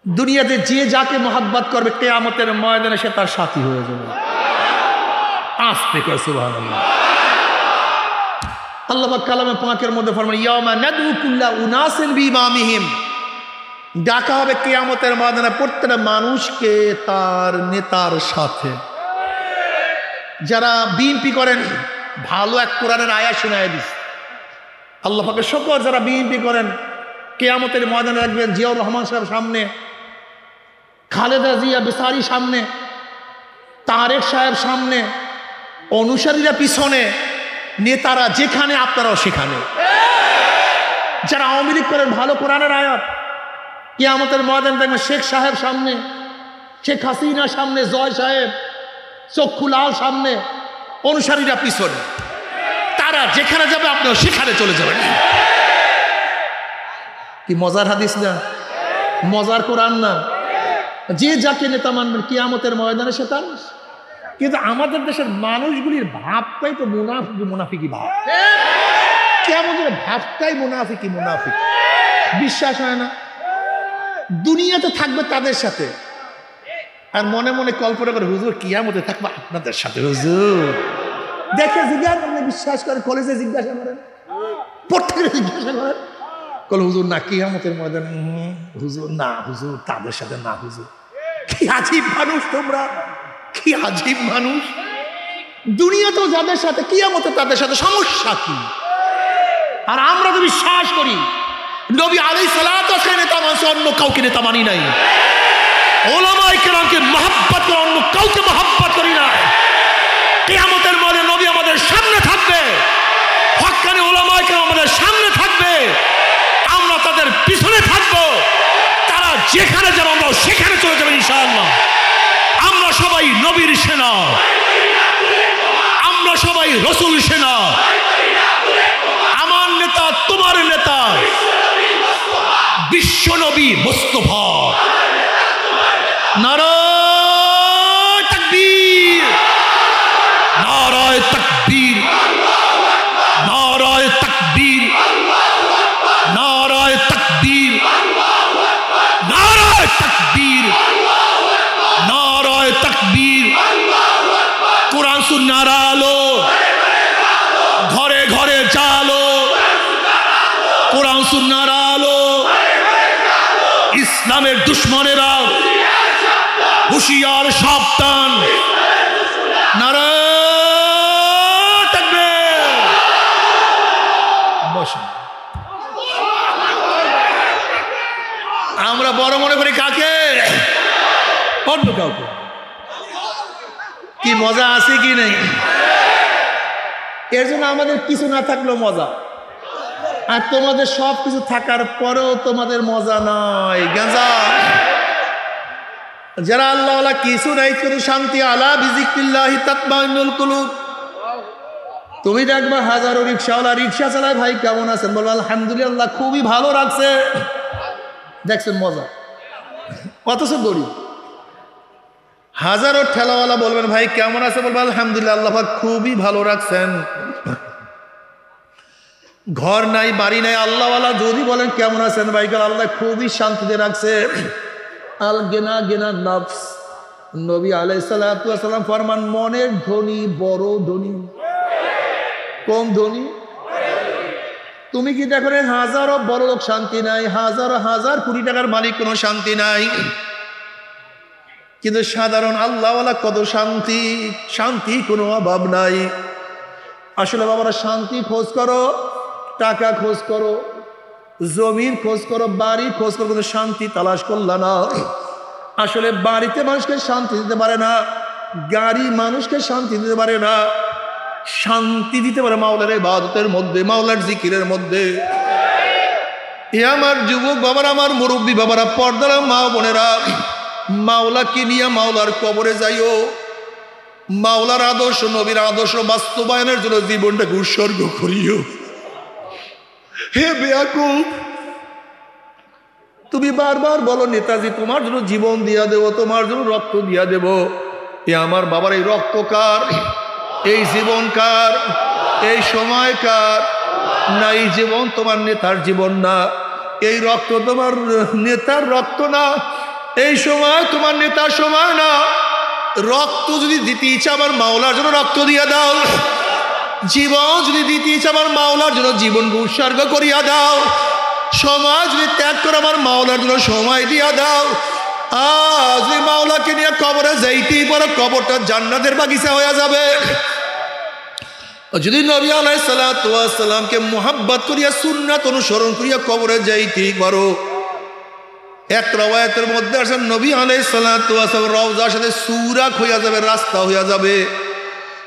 দুনিয়াতে যে যাকে মহব্বত করবে, কিয়ামতের ময়দানে সে তার সাথী হয়ে যাবে। আস্তে করে সুবহানাল্লাহ। আল্লাহ পাক কালামে পাকের মধ্যে ফরমান, ইয়াউমা নাদউ কুল্লা উনাসিন বিইমামিহিম। ডাকা হবে কিয়ামতের ময়দানে প্রত্যেকটা মানুষকে তার নেতার সাথে। যারা বিএনপি করেন, ভালো এক কোরআনের আয়াত শোনায় দিস। আল্লাহ পাকের শুকর, যারা বিএনপি করেন কিয়ামতের ময়দানে রাখবেন জিয়াউর রহমান সাহেব সামনে, খালেদা জিয়া বেচারি সামনে, তারেক সাহেব সামনে, অনুসারীরা পিছনে, নেতারা যেখানে আপনারাও সেখানে। যারা আওয়ামী লীগ করেন, ভালো কোরআনের আয়াত, কিয়ামতের ময়দানে দেখবেন শেখ সাহেব সামনে, শেখ হাসিনা সামনে, জয় সাহেব, চক্ষুলাল সামনে, অনুসারীরা পিছনে। তারা যেখানে যাবে আপনিও সেখানে চলে যাবেন। কি মজার হাদিস না, মজার কোরআন না? যে যাকে নেতা মানবেন কিয়ামতের ময়দানে সে তার। কিন্তু আমাদের দেশের মানুষগুলির ভাবটাই তো মুনাফিকি ভাব। কিয়ামতের ভাবটাই মুনাফিকি। বিশ্বাস হয় না, দুনিয়াতে থাকবে তাদের সাথে, আর মনে মনে কল্পনা করে হুজুর কিয়ামতে থাকবে আপনাদের সাথে। হুজুর দেখে জিজ্ঞাসা করেন, বিশ্বাস করে, কলেজে জিজ্ঞাসা করেন, পড়তে জিজ্ঞাসা করেন, কল হুজুর না কিয়ামতের ময়দানে, হুজুর না, হুজুর তাদের সাথে না। হুজুর কি আজীব মানুষ তোমরা, কি আজীব মানুষ। দুনিয়াতেও যাদের সাথে, কিয়ামতে তাদের সাথে, সমস্যা কি? আর আমরা তো বিশ্বাস করি নবী আলাইহিস সালাতু ওয়াস সালাম নেতা মানছে, অন্য কাউকে নেতা মানি নাই। উলামায়ে কেরামকে মহব্বত করে, অন্য কাউকে মহব্বত করি না। কিয়ামতের ময়দানে নবী আমাদের সামনে থাকবে, হক্কানি উলামায়ে কেরাম আমাদের সামনে থাকবে, আমরা তাদের পিছনে থাকবো। তারা যেখানে যাবে আমরা সেখানে চলে যাবে ইনশাআল্লাহ। আমরা সবাই নবীর সেনা, আমরা সবাই রাসূল সেনা। আমার নেতা তোমার নেতা বিশ্ব নবী মুস্তাফা। নারায়ে তাকবীর, নারায়ে তাকবীর, নারায়ে তাকবীর, নারায়ে তাকবীর, নারায়ে তাকবীর, নারায়ে তাকবীর। কোরআন সুন্নাহর আলো ঘরে ঘরে চালো, কোরআন সুন্নাহর আলো। ইসলামের দুশমনেরা হুঁশিয়ার, সাবধান। নারায়ে তাকবীর। বসুন। আমরা বড় মনে করি কাকে? অন্য কাউকে। কি মজা আছে কি নেই? এর জন্য আমাদের কিছু না থাকলেও মজা, আর তোমাদের সব কিছু থাকার পরেও তোমাদের মজা নাই। গাঁজা যারা আল্লাহ কিছু নাই, শুধু শান্তি। আলা বিযিকরিল্লাহি তাতমাইন্নুল কুলুব। তুমি দেখবা হাজারো রিক্সাওয়ালা রিক্সা চালায়, ভাই কেমন আছেন? বলবো আলহামদুলিল্লাহ, খুবই ভালো রাখছে। দেখছেন মজা, অথচ গরিব। হাজারো ঠেলাওয়ালা বলবেন ভাই কেমন আছে, বলবেন আলহামদুলিল্লাহ আল্লাহ পাক খুবই ভালো রাখছেন। ঘর নাই বাড়ি নাই, আল্লাহওয়ালা যদি বলেন কেমন আছেন ভাই, আল্লাহ খুবই শান্তিতে রাখছে। আল গেনা গেনা নফস, নবী আলাইহিস সালাতু ওয়াস সালাম ফরমান মনের ধনী বড় ধনী, কম ধনী। তুমি কি দেখো হাজারো বড় লোক শান্তি নাই, হাজারো হাজার কোটি টাকার মালিক কোনো শান্তি নাই, কিন্তু সাধারণ আল্লাহওয়ালা কত শান্তি, শান্তি কোনো অভাব নাই। আসলে বাবারা শান্তি খোঁজ করো, টাকা খোঁজ করো, জমির খোঁজ করো, বাড়ি খোঁজ করো, কিন্তু শান্তি তালাশ করলা না। আসলে বাড়িতে মানুষকে শান্তি দিতে পারে না, গাড়ি মানুষকে শান্তি দিতে পারে না। শান্তি দিতে পারে মাওলার ইবাদতের মধ্যে, মাওলার জিকিরের মধ্যে। এ আমার যুবক বাবারা, আমার মুরব্বী বাবারা, পর্দার মা বোনেরা, মাওলাকে নিয়ে মাওলার কবরে যাইও। মাওলার আদর্শ, নবীর আদর্শ বাস্তবায়নের জন্য জীবনটাকে উৎসর্গ করিও। হে বেয়াকুব, তুমি বারবার বলো নেতাজি তোমার জন্য জীবন দিয়া দেব, তোমার জন্য রক্ত দিয়া দেব। এ আমার বাবার এই রক্ত কার, এই জীবন কার, এই সময় কার? না, এই জীবন তোমার নেতার জীবন না, এই রক্ত তোমার নেতার রক্ত না, এই সময় তোমার নেতার সময় না। রক্ত যদি দিতে ইচ্ছা আমার মাওলার জন্য রক্ত দিয়া দাও, জীবন যদি দিতে ইচ্ছা আমার মাওলার জন্য জীবনকে উৎসর্গ করিয়া দাও, সময় যদি ত্যাগ করে আমার মাওলার জন্য সময় দিয়া দাও। আজ যদি মাওলাকে নিয়ে কবরে যাইতেই পারো, কবরটা জান্নাতের বাগিচা হয়ে যাবে। যদি নবী আলাইহিস সালাতু ওয়াস সালামকে মুহাব্বত করিয়া সুন্নাত অনুসরণ করিয়া কবরে যাইতেই পারো। এক রওয়ায়াতের মধ্যে আসেন নবী আলাইহিস সালাতু ওয়াস সালাম রওজার সাথে সুরাক হইয়া যাবে, রাস্তা হইয়া যাবে।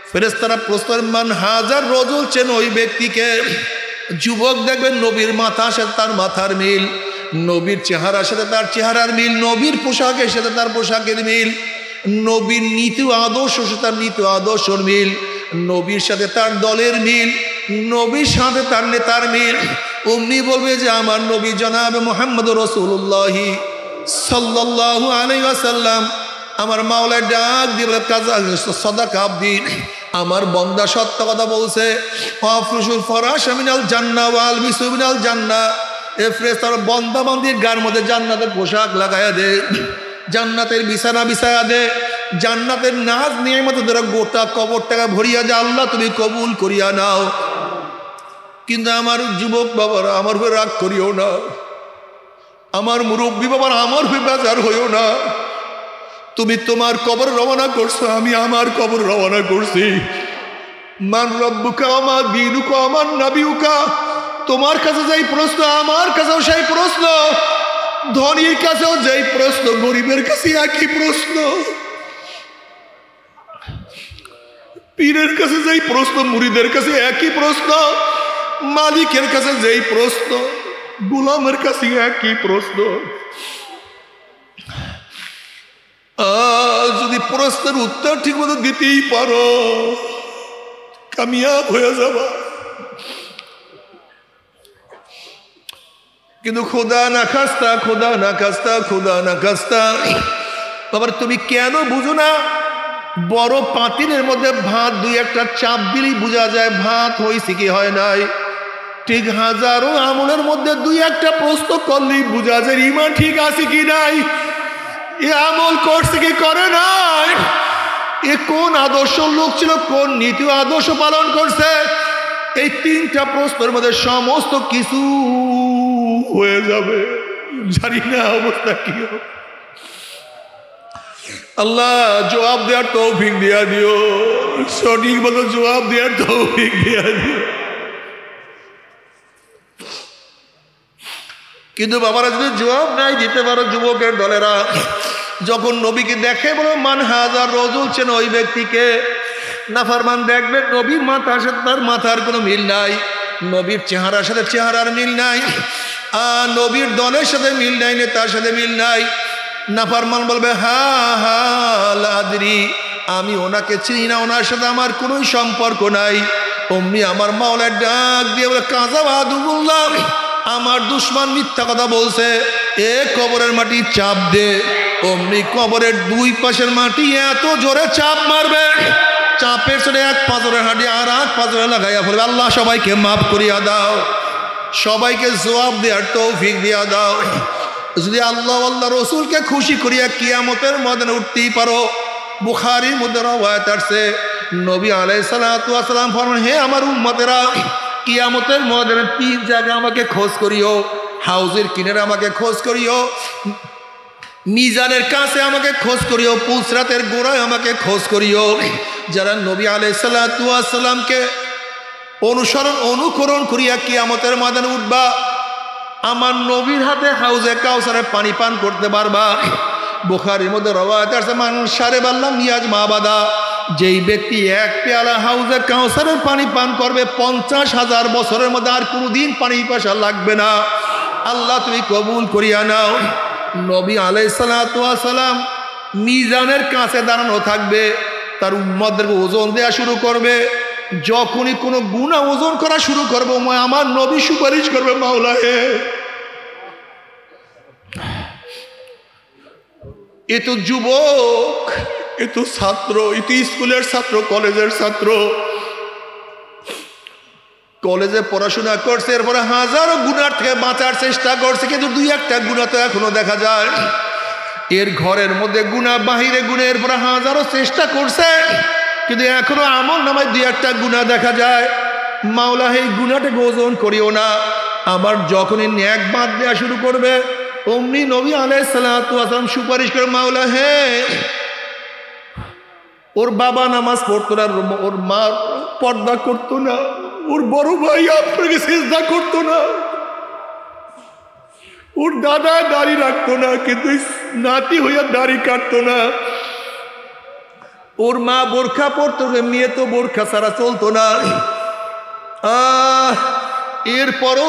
ফেরেশতারা প্রশ্ন মান হাজার রজুল, চেন ওই ব্যক্তিকে। যুবক দেখবেন নবীর মাথার সাথে তার মাথার মিল, নবীর চেহারার সাথে তার চেহারার মিল, নবীর পোশাকের সাথে তার পোশাকের মিল, নবীর নীতি আদর্শ সাথে তার নীতি আদর্শর মিল, নবীর সাথে তার দলের মিল, নবীর সাথে তার নেতার মিল। অমনি বলবে যে আমার নবী জনাবে মুহাম্মদ রাসূলুল্লাহ সাল্লাল্লাহু আলাইহি ওয়াসাল্লাম। আমার মাওলা ডাক দিয়ে বলে কাজা সাদাকা আবদি, আমার বন্দা সত্য কথা বলছে। আফরুশুল ফরাশ মিনাল জান্নাহ ওয়া আলবিসু মিনাল জান্নাহ। এ ফেরেশতার বন্দা বান্দির গায়ের মধ্যে জান্নাতের পোশাক লাগায়া দে, জান্নাতের বিছানা বিছায়া দে, জান্নাতের নাজ নিয়ামত দ্বারা গোটা কবরটাকে ভরিয়া যা, আল্লাহ তুমি কবুল করিয়া নাও। কিন্তু আমার যুবক বাবারা, আমার উপরে রাগ করিও না, আমার মুরব্বী বাবার আমার উপরে বেজার হইও না। তুমি তোমার কবর রওনা করছো, আমি আমার কবর রওনা করছি। মান রব্বুকা আমার দীনুকা আমার নবিউকা, তোমার কাছে যেই প্রশ্ন আমার কাছেও সেই প্রশ্ন, ধনীর কাছেও যেই প্রশ্ন গরিবের কাছে একই প্রশ্ন, পীরের কাছে যেই প্রশ্ন মুরিদের কাছে একই প্রশ্ন, মালিকের কাছে যেই প্রশ্ন গোলামের কাছে একই প্রশ্ন। যদি প্রশ্নের উত্তর ঠিক মতো দিতেই পারো, কামিয়াব হয়ে যাবা। কিন্তু খোদা না খাস্তা, খোদা না খাস্তা, খোদা না খাস্তা, বাবার তুমি কেন বুঝো না? বড় পাতিলের মধ্যে ভাত দুই একটা চাপ দিলেই বোঝা যায় ভাত হয়েছে কি হয় নাই। ঠিক হাজারো আমলের মধ্যে দুই একটা প্রশ্ন করলেই বোঝা যায় ইমান ঠিক আছে কি নাই, এ আমল করছে কি করে নাই, এ কোন আদর্শ লোক ছিল, কোন নীতি আদর্শ পালন করছে। এই তিনটা প্রশ্নের মধ্যে সমস্ত কিছু হয়ে যাবে। জানি না অবস্থা কি হবে। আল্লাহ জবাব দেওয়ার তৌফিক দিয়া দিও, সঠিক মতো জবাব দেওয়ার তৌফিক দিয়া দিও। কিন্তু বাবারা যদি জবাব নাই দিতে পারো, যুবকের দলেরা যখন নবীকে দেখে বলো মান হাজার রজুল, চেন ওই ব্যক্তিকে। নাফরমান দেখবেন নবীর মাথার সাথে তার মাথার কোনো মিল নাই, নবীর চেহারার সাথে চেহারার মিল নাই, আর নবীর দলের সাথে মিল নাই, নেতার সাথে মিল নাই। নাফরমান বলবে হা হা লাদরি, আমি ওনাকে চিনি না, ওনার সাথে আমার কোনো সম্পর্ক নাই। অমনি আমার মাওলার ডাক দিয়ে বলে কাযা আদুল্লাহ, আমার দুশমন মিথ্যা কথা বলছে। এ কবরের মাটি চাপ দে, অমনি কবরের দুই পাশের মাটি এত জোরে চাপ মারবে, চাপের সাথে এক পাথরের হাঁটি আর এক পাথরে লাগাইয়া ফেলবে। আল্লাহ সবাইকে মাফ করিয়া দাও, সবাইকে জবাব দেওয়ার তৌফিক দিয়া দাও। যদি আল্লাহ আল্লাহ রসুলকে খুশি করিয়া কিয়ামতের ময়দানে উঠতেই পারো, বুখারীর মধ্যে রওয়ায়াত আসছে নবী আলাইহিস সালাতু ওয়াস সালাম ফরমান, হে আমার উম্মতেরা, কিয়ামতের ময়দানে তিন জায়গায় আমাকে খোঁজ করিও। হাউজের কিনারে আমাকে খোঁজ করিও, মিজানের কাছে আমাকে খোঁজ করিও, পুসরাতের গোড়ায় আমাকে খোঁজ করিও। যারা নবী আলাইহিস সালাতু ওয়াস সালামকে অনুকরণ করিয়া কিয়ামতের ময়দানে উঠবা, আমার নবীর হাতে হাউজে কাউসারের পানি পান করতে পারবা। বুখারীর মধ্যে রওয়ায়াত আছে, মান শারিবা লাম ইয়াজমা আবাদা, যেই ব্যক্তি এক পেয়ালা হাউজে কাউসারের পানি পান করবে 50,000 বছরের মধ্যে আর কোনোদিন পানি পিপাসা লাগবে না। আল্লাহ তুমি কবুল করিয়া নাও। নবী আলাইহিস সালাতু ওয়াস সালাম মিজানের কাছে দাঁড়ানো থাকবে, তার উম্মতদেরকে ওজন দেওয়া শুরু করবে। যখনই কোনো গুনাহ ওজন করা শুরু করবে, আমার নবী সুপারিশ করবে, মাওলা হে, এ তো যুবক, এ তো ছাত্র, এ তো স্কুলের ছাত্র, কলেজের ছাত্র, কলেজে পড়াশোনা করছে, এরপরে হাজারো গুনার থেকে বাঁচার চেষ্টা করছে, কিন্তু দুই একটা গুনাহ তো এখনো দেখা যায়। এর ঘরের মধ্যে গুনাহ, বাহিরে গুনাহ, এরপরে হাজারো চেষ্টা করছে, কিন্তু এখনো আমল নামায় দুই একটা গুনাহ দেখা যায়। মাওলা এই গুনাহটাকে ওজন করিও না। আবার যখনই নেক বাদ দেওয়া শুরু করবে, অমনি নবী আলাইহিস সালাতু ওয়াস সালাম সুপারিশ করে, মাওলা হে, ওর বাবা নামাজ পড়তো না, ওর মা পর্দা করতো না, ওর বড় ভাই আপনাকে সিজদা করতো না, ওর দাদা দাড়ি রাখতো না কিন্তু নাতি হইয়া দাড়ি কাটতো না, ওর মা বোরখা পরতো, মেয়ে তো বোরখা ছাড়া চলতো না। এরপরও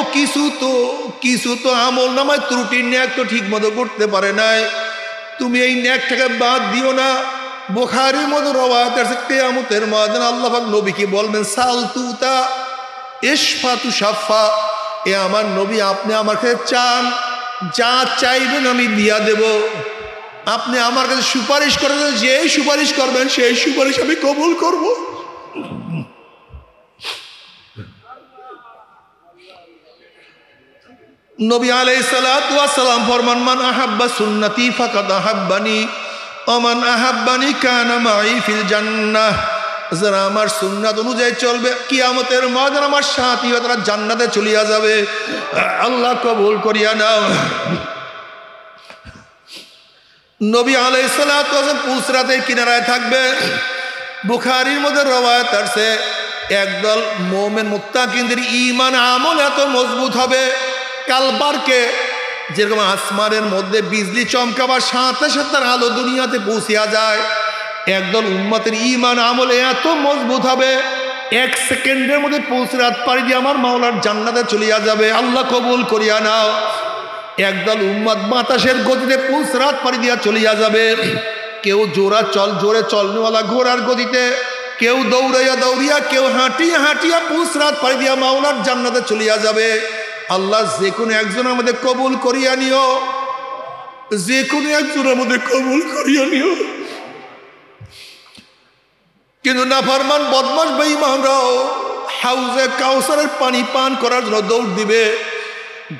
কিছু তো আমল নামায় ত্রুটির ন্যাক তো ঠিক মতো করতে পারে নাই। তুমি এই ন্যাকটাকে বাদ দিও না। বুখারীর মধ্যে রওয়ায়াত আছে, কিয়ামতের ময়দানে আল্লাহ পাক নবীকে বলবেন, সালতুতা ইশফাতু শাফা, এ আমার নবী, আপনি আমার কাছে চান, যা চাইবেন আমি দিয়া দেব। আপনি আমার কাছে সুপারিশ করেন, যেই সুপারিশ করবেন সেই সুপারিশ আমি কবুল করব। নবী আলাইহিস সালাতু ওয়াস সালাম ফরমান, মান আহাব্বা সুন্নতি ফাকাদ আহাব্বানি ওয়া মান আহাব্বানি কানা মাই ফিল জান্নাহ। যারা আমার সুন্নাত অনুযায়ী চলবে, কিয়ামতের ময়দানে আমার সাথী হয়ে তারা জান্নাতে চলিয়া যাবে। আল্লাহ কবুল করিয়া নাও। নবী আলাইহিস সালাতু ওয়াস সালাম পুসরাতের কিনারায় থাকবে। বুখারীর মধ্যে রওয়ায়াত আছে, একদল মুমিন মুত্তাকিনদের ঈমান আমল এত মজবুত হবে, কালবারকে যেরকম আসমানের মধ্যে বিজলি চমকাবার সাথে সাথে তার আলো দুনিয়াতে পৌঁছিয়া যায়, একদল উম্মতের ঈমান আমলে এত মজবুত হবে, 1 সেকেন্ডের মধ্যে পুসরাত পাড়ি দিয়ে আমার মাওলার জান্নাতে চলিয়া যাবে। আল্লাহ কবুল করিয়া নাও। একদল উম্মত বাতাসের গতিতে পুসরাত পাড়ি দিয়া চলিয়া যাবে। কেউ জোরে চলনেওয়ালা ঘোড়ার গতিতে, কেউ দৌড়াইয়া, কেউ হাঁটিয়া পুসরাত পাড়ি দিয়া মাওলার জান্নাতে চলিয়া যাবে। আল্লাহ যে কোনো একজন আমাদের কবুল করিয়া নিও, যে কোনো একজন আমাদের কবুল করিয়া নিও। কিন্তু নাফরমান বদমাশ বেঈমানরাও হাউজে কাউসারের পানি পান করার জন্য দৌড় দিবে,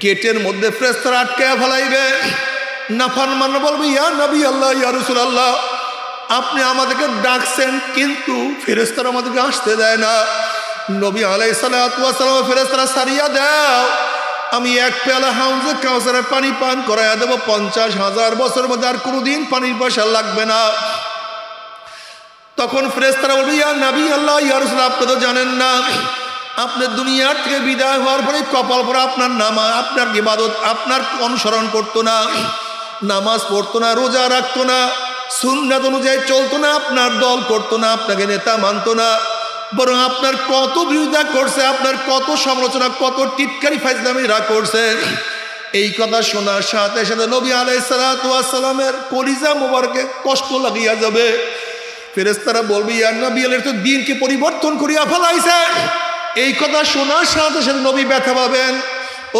গেটের মধ্যে ফেরেশতারা আটকায়া ফেলাইবে। নাফরমান বলবে, ইয়া নবী আল্লাহ, ইয়া রাসূলুল্লাহ, আপনি আমাদেরকে ডাকছেন কিন্তু ফেরেশতারা আমাদেরকে আসতে দেয় না। নবী আলাইহিস সালাতু ওয়াস সালাম, ফেরেশতারা সারিয়া দাও, আমি এক পেয়ালা হাউজে কাউসারের পানি পান করাইয়া দেব, 50,000 বছরের মধ্যে আর কোনোদিন পানির পয়সা লাগবে না। তখন ফেরেশতারা বলবে, ইয়া নবী আল্লাহ, ইয়া রাসূল, আপনি তো জানেন না, আপনি দুনিয়ার থেকে বিদায় হওয়ার পরে কপাল পরে আপনার নামাজ, আপনার ইবাদত, আপনার অনুসরণ করতো না, নামাজ পড়তো না, রোজা রাখতো না, সুন্নাত অনুযায়ী চলতো না, আপনার দল করতো না, আপনাকে নেতা মানতো না, বরং আপনার কত বিরোধিতা করছে, আপনার কত সমালোচনা, কত টিটকারি ফাইজলামিরা করছে। এই কথা শোনার সাথে সাথে নবী আলাইহিস সালাতু ওয়াস সালামের কলিজা মোবারকে কষ্ট লাগিয়া যাবে। ফেরেশতারা বলবে, ইয়া নবী, এর তো দ্বীনকে পরিবর্তন করিয়া ফেলাইছে। এই কথা শোনার সাথে সাথে নবী ব্যথা পাবেন।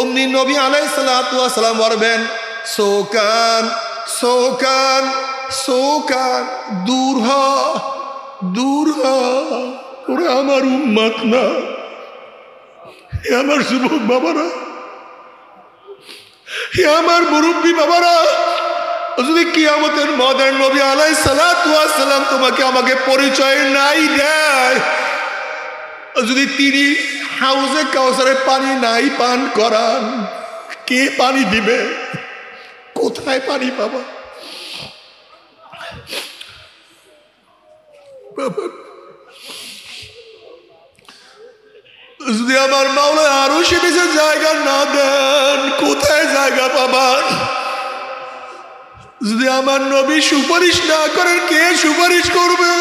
অমনি নবী আলাইহিস সালাতু ওয়াস সালাম বলবেন, সোকান সোকান সোকান, দূর হ দূর হ, ওরা আমার উম্মত না। হে আমার যুবক বাবারা, হে আমার মুরব্বী বাবারা, যদি কিয়ামতের ময়দানে নবী আলাইহিস সালাতু ওয়াস সালাম তোমাকে আমাকে পরিচয় নাই দেয়, যদি তিনি হাউজে কাউসারের পানি নাই পান করান, কে পানি দিবে? কোথায় পানি পাবা? যদি আমার মাওলা আরো সে বেশি জায়গা না দেন, কোথায় জায়গা পাবার? যদি আমার নবী সুপারিশ না করেন, কে সুপারিশ করবে?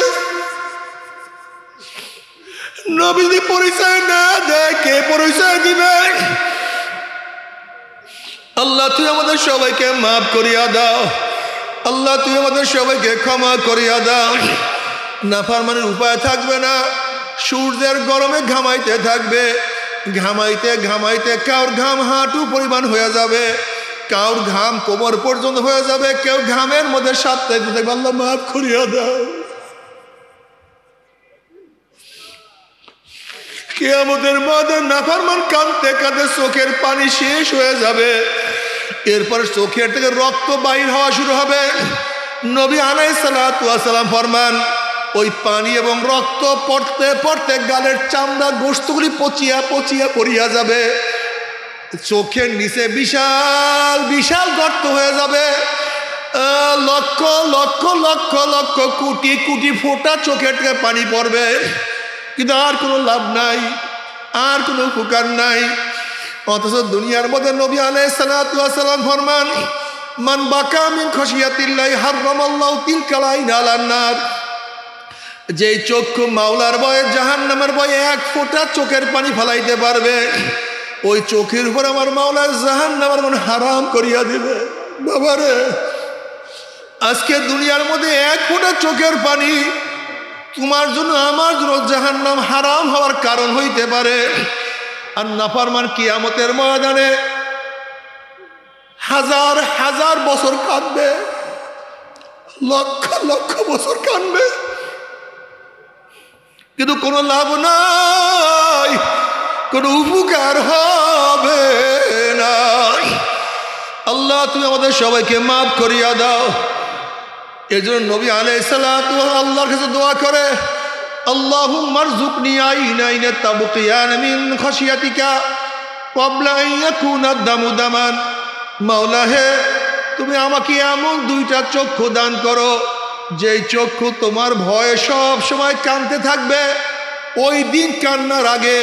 নবী যদি পরিচয় না দেয়, কে পরিচয় দিবে? আল্লাহ তুই আমাদের সবাইকে মাফ করিয়া দাও। আল্লাহ তুই আমাদের সবাইকে ক্ষমা করিয়া দাও। নাফরমানের উপায় থাকবে না, সূর্যের গরমে ঘামাইতে থাকবে, ঘামাইতে ঘামাইতে কাউর ঘাম হাঁটু পরিমাণ হয়ে যাবে, কাউর ঘাম কোমর পর্যন্ত হয়ে যাবে, কেউ ঘামের মধ্যে সাঁতরাইতে থাকবে। আল্লাহ মাফ করিয়া দাও। কিয়ামতের ময়দানে নাফরমান কাঁদতে কাঁদতে চোখের পানি শেষ হয়ে যাবে, এরপর চোখের থেকে রক্ত বাইর হওয়া শুরু হবে। নবী আলাইহিস সালাতু ওয়াস সালাম ফরমান, ওই পানি এবং রক্ত পড়তে পড়তে গালের চামড়া গোশতগুলি পচিয়া পচিয়া পড়িয়া যাবে, চোখের নিচে বিশাল বিশাল গর্ত হয়ে যাবে, লক্ষ লক্ষ লক্ষ লক্ষ কোটি কোটি ফোঁটা চোখের থেকে পানি পড়বে, কিন্তু আর কোনো লাভ নাই, আর কোনো উপকার নাই। অথচ দুনিয়ার মধ্যে নবী আলাইহিস সালাতু ওয়াস সালাম ফরমান, মান বাকা মিন খাশিয়াতিল্লাহি হারামাল্লাহু তিলকাল আইনা আলান নার। যেই চক্ষু মাওলার ভয়ে জাহান্নামের ভয়ে এক ফোঁটা চোখের পানি ফেলাইতে পারবে, ওই চোখের উপর আমার মাওলা জাহান্নামের মন হারাম করিয়া দিবে। বাবারে, আজকে দুনিয়ার মধ্যে এক ফোঁটা চোখের পানি তোমার জন্য আমার জন্য জাহান্নাম হারাম হওয়ার কারণ হইতে পারে। আর নাফরমান কিয়ামতের ময়দানে হাজার হাজার বছর কাঁদবে, লক্ষ লক্ষ বছর কাঁদবে, কিন্তু কোনো লাভ নাই, কোনো উপকার হবে না। আল্লাহ তুমি আমাদের সবাইকে মাফ করিয়া দাও। এই জন্য নবী আলাইহিস সালাতু আল্লাহর কাছে দোয়া করে, আল্লাহুম্মা রযুকনি আইনাইন তাবকিয়ান মিন খাশিয়াতিকা ক্বাবলা আন ইয়াকুনা দামু দামান। মাওলা হে, তুমি আমাকে এমন দুইটা চক্ষু দান করো, যেই চক্ষু তোমার ভয়ে সব সময় কাঁদতে থাকবে। ওই দিন কান্নার আগে,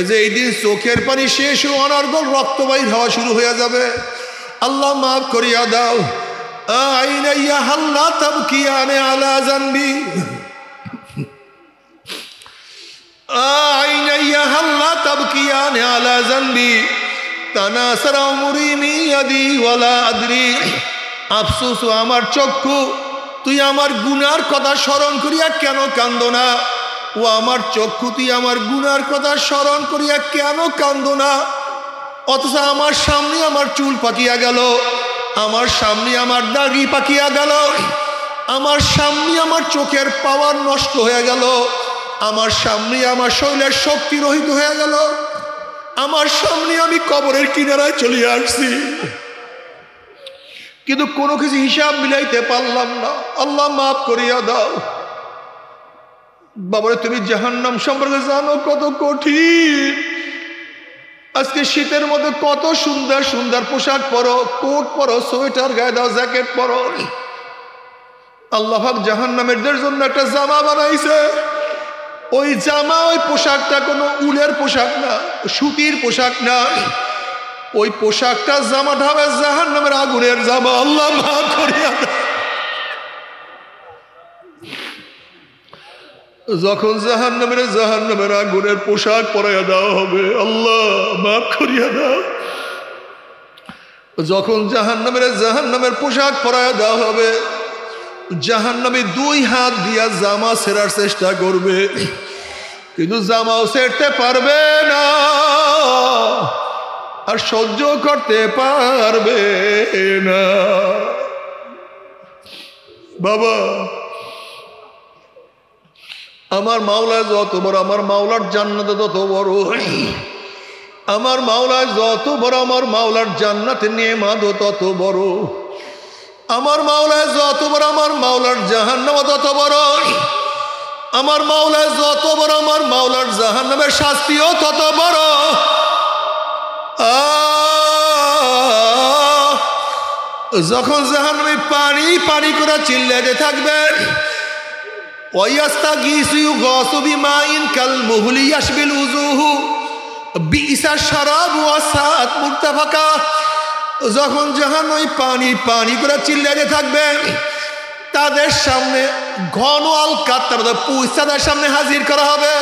যে এই দিন চোখের পানি শেষ হয়ে অনর্গল রক্ত বাইর হওয়া শুরু হয়ে যাবে, আল্লাহ মাফ করিয়া দাও। আইনা ইয়া হাল্লা তাবকিয়ানে আলা জানবি, আইনা ইয়া হাল্লা তাবকিয়ানে আলা জানবি তানাসারা উমরি মিন ইয়াদি ওয়ালা আদরি। আফসোস আমার চক্ষু, তুই আমার গুনার কথা স্মরণ করিয়া কেন কান্দো না? ও আমার চক্ষু, তুই আমার গুনার কথা স্মরণ করিয়া কেন কান্দো না? অথচ আমার সামনে আমার চুল পাকিয়া গেল, আমার সামনে আমার দাড়ি পাকিয়া গেল, আমার সামনে আমার চোখের পাওয়ার নষ্ট হয়ে গেল, আমার সামনে আমার শরীরের শক্তি রহিত হয়ে গেল, আমার সামনে আমি কবরের কিনারায় চলে আসছি, কিন্তু কোনো কিছু হিসাব মিলাইতে পারলাম না। আল্লাহ মাফ করিয়া দাও। বাবারে, তুমি জাহান্নাম সম্পর্কে জানো কত কঠিন। আজকে শীতের মধ্যে কত সুন্দর সুন্দর পোশাক পরো, কোট পরো, সোয়েটার গায়ে দাও, জ্যাকেট পরো। আল্লাহ পাক জাহান্নামীদের জন্য একটা জামা বানাইছে। ওই জামা, ওই পোশাকটা কোনো উলের পোশাক না, সুতির পোশাক না, ওই পোশাকটা জামাটা হবে জাহান্নামের আগুনের জামা। আল্লাহ মাফ করিয়া দাও। যখন জাহান্নামের আগুনের পোশাক পরাইয়া দেওয়া হবে, আল্লাহ মাফ করিয়া দাও। যখন জাহান্নামের পোশাক পরাইয়া দেওয়া হবে, জাহান্নামী দুই হাত দিয়া জামা ছেড়ার চেষ্টা করবে, কিন্তু জামাও ছেড়তে পারবে না। আর সহ্য করতে পারবে না। বাবা, আমার মাওলা যত বড়, আমার মাওলার জান্নাত তত বড়। আমার মাওলা যত বড়, আমার মাওলার জান্নাতের নেয়ামত তত বড়। আমার মাওলা যত বড়, আমার মাওলার জাহান্নাম তত বড়। আমার মাওলা যত বড়, আমার মাওলার জাহান্নামের শাস্তিও তত বড়। যখন জাহান্নামে পানি পানি করে চিল্লাতে থাকবে, ওয়াস্তাগীসু ইউগাসু বিমাইন কাল মুহলি ইয়াশবিল উজুহু বিইসা শারাবু ওয়া সাআত মুরতাফাকা। যখন জাহান্নামে পানি পানি করে চিল্লাতে থাকবে, তাদের সামনে ঘন আল কাত্তার পুঁজ তাদের সামনে হাজির করা হবে।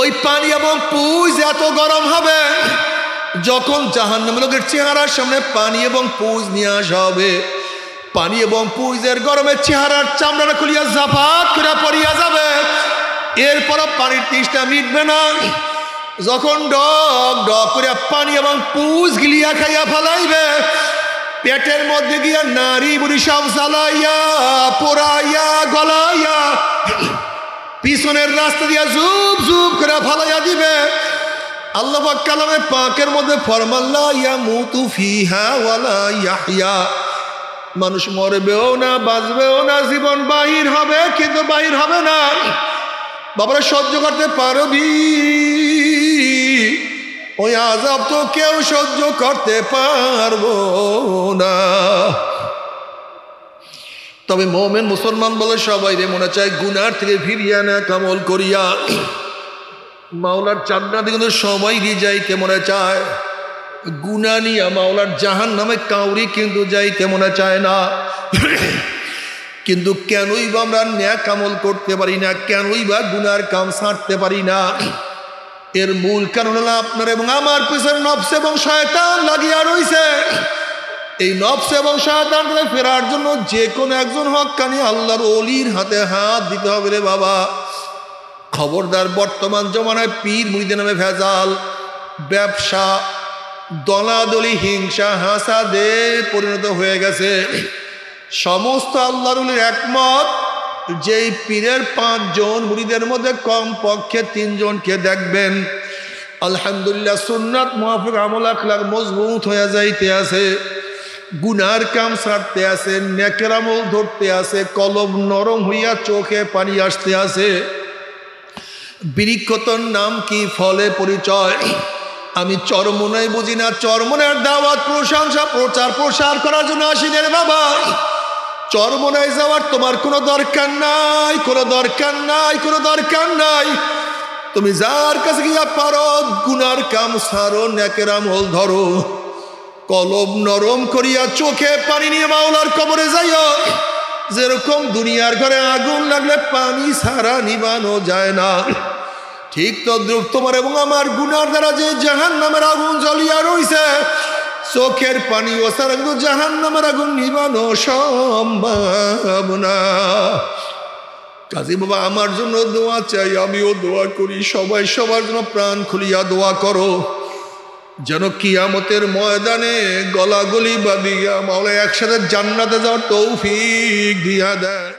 ওই পানি এবং পুঁজ এত গরম হবে, যখন জাহান্নামী লোকের চেহারার সামনে পানি এবং পুঁজ নিয়ে আসা হবে, পানি এবং পুঁজের গরমে চেহারার চামড়াটা খুলিয়া জাফাত করে পড়িয়া যাবে। এরপরও পানির তৃষ্ণা মিটবে না। যখন ডক ডক করে পানি এবং পুঁজ গিলিয়া খাইয়া ফেলাইবে, পেটের মধ্যে গিয়া নারী বুড়ি সব জ্বালাইয়া পোড়াইয়া গলাইয়া পিছনের রাস্তা দিয়া জুব জুব করে ফালাইয়া দিবে। আল্লাহ পাক কালামে পাকের মধ্যে ফরমান লা ইয়ামুতু ফিহা ওয়ালা ইয়াহইয়া। মানুষ মরবেও না, বাঁচবেও না, জীবন বাহির হবে কিন্তু বাহির হবে না। বাবারা, সহ্য করতে পারবি? ওই আযাব তো কেউ সহ্য করতে পারবো না। তবে মুমিন মুসলমান বলে সবাই রে মনে চায় গুনার থেকে ফিরিয়া না কামল করিয়া মাওলার জান্নাতে কিন্তু সময় দিয়ে যাইতে মনে চায়। গুনাহ নিয়া মাওলার জাহান্নামে কাউরি কিন্তু যাইতে মনে চায় না। কিন্তু কেনই বা আমরা নেক আমল করতে পারি না, কেনই বা গুনার কাম ছাড়তে পারি না? এর মূল কারণ হলো আপনার এবং আমার পিছনে নফস এবং শয়তান লাগিয়া রইছে। এই নফস এবং শয়তান থেকে ফেরার জন্য যে কোনো একজন হক্কানি আল্লাহর ওলির হাতে হাত দিতে হবে রে বাবা। খবরদার, বর্তমান জমানায় পীর মুরিদের নামে ভেজাল, ব্যবসা, দলাদলি, হিংসা, হাসাদে পরিণত হয়ে গেছে। সমস্ত আল্লাহর ওলির একমত, যেই পীরের 5 জন মুরিদের মধ্যে কমপক্ষে 3 জনকে দেখবেন আলহামদুলিল্লাহ সুন্নাত মুআফিক আমল আখলাক মজবুত হয়ে যাইতে আছে, গুনার কাম ছাড়তে আছে, নেকের আমল ধরতে আছে, কলব নরম হইয়া চোখে পানি আসতে আছে। বৃক্ষতর নাম কি, ফলে পরিচয়। আমি চরমোনাই বুঝি না, চরমোনার দাওয়াত প্রশংসা প্রচার প্রসার করার জন্য আসি রে বাবা। চরমোনায় যাওয়ার তোমার কোনো দরকার নাই, কোনো দরকার নাই, কোনো দরকার নাই। তুমি যার কাছে গিয়া পারো গুনার কাম ছাড়ো, নেকের আমল ধরো, কলব নরম করিয়া চোখে পানি নিয়ে মাওলার কবরে যাইও। যেরকম দুনিয়ার ঘরে আগুন লাগলে পানি ছাড়া নিবানো যায় না, ঠিক তদ্রুপ তোমার এবং আমার গুনার দ্বারা যে জাহান্নামের আগুন জ্বলিয়া রইছে, চোখের পানি ও ছাড়া কিন্তু জাহান্নামের আগুন নিবানো সম্ভব না। কাজী বাবা, আমার জন্য দোয়া চাই, আমিও দোয়া করি। সবাই সবার জন্য প্রাণ খুলিয়া দোয়া করো, যেন কিয়ামতের ময়দানে গলাগলি বাঁধিয়া মাওলা একসাথে জান্নাতে যাওয়ার তৌফিক দিয়া দেয়।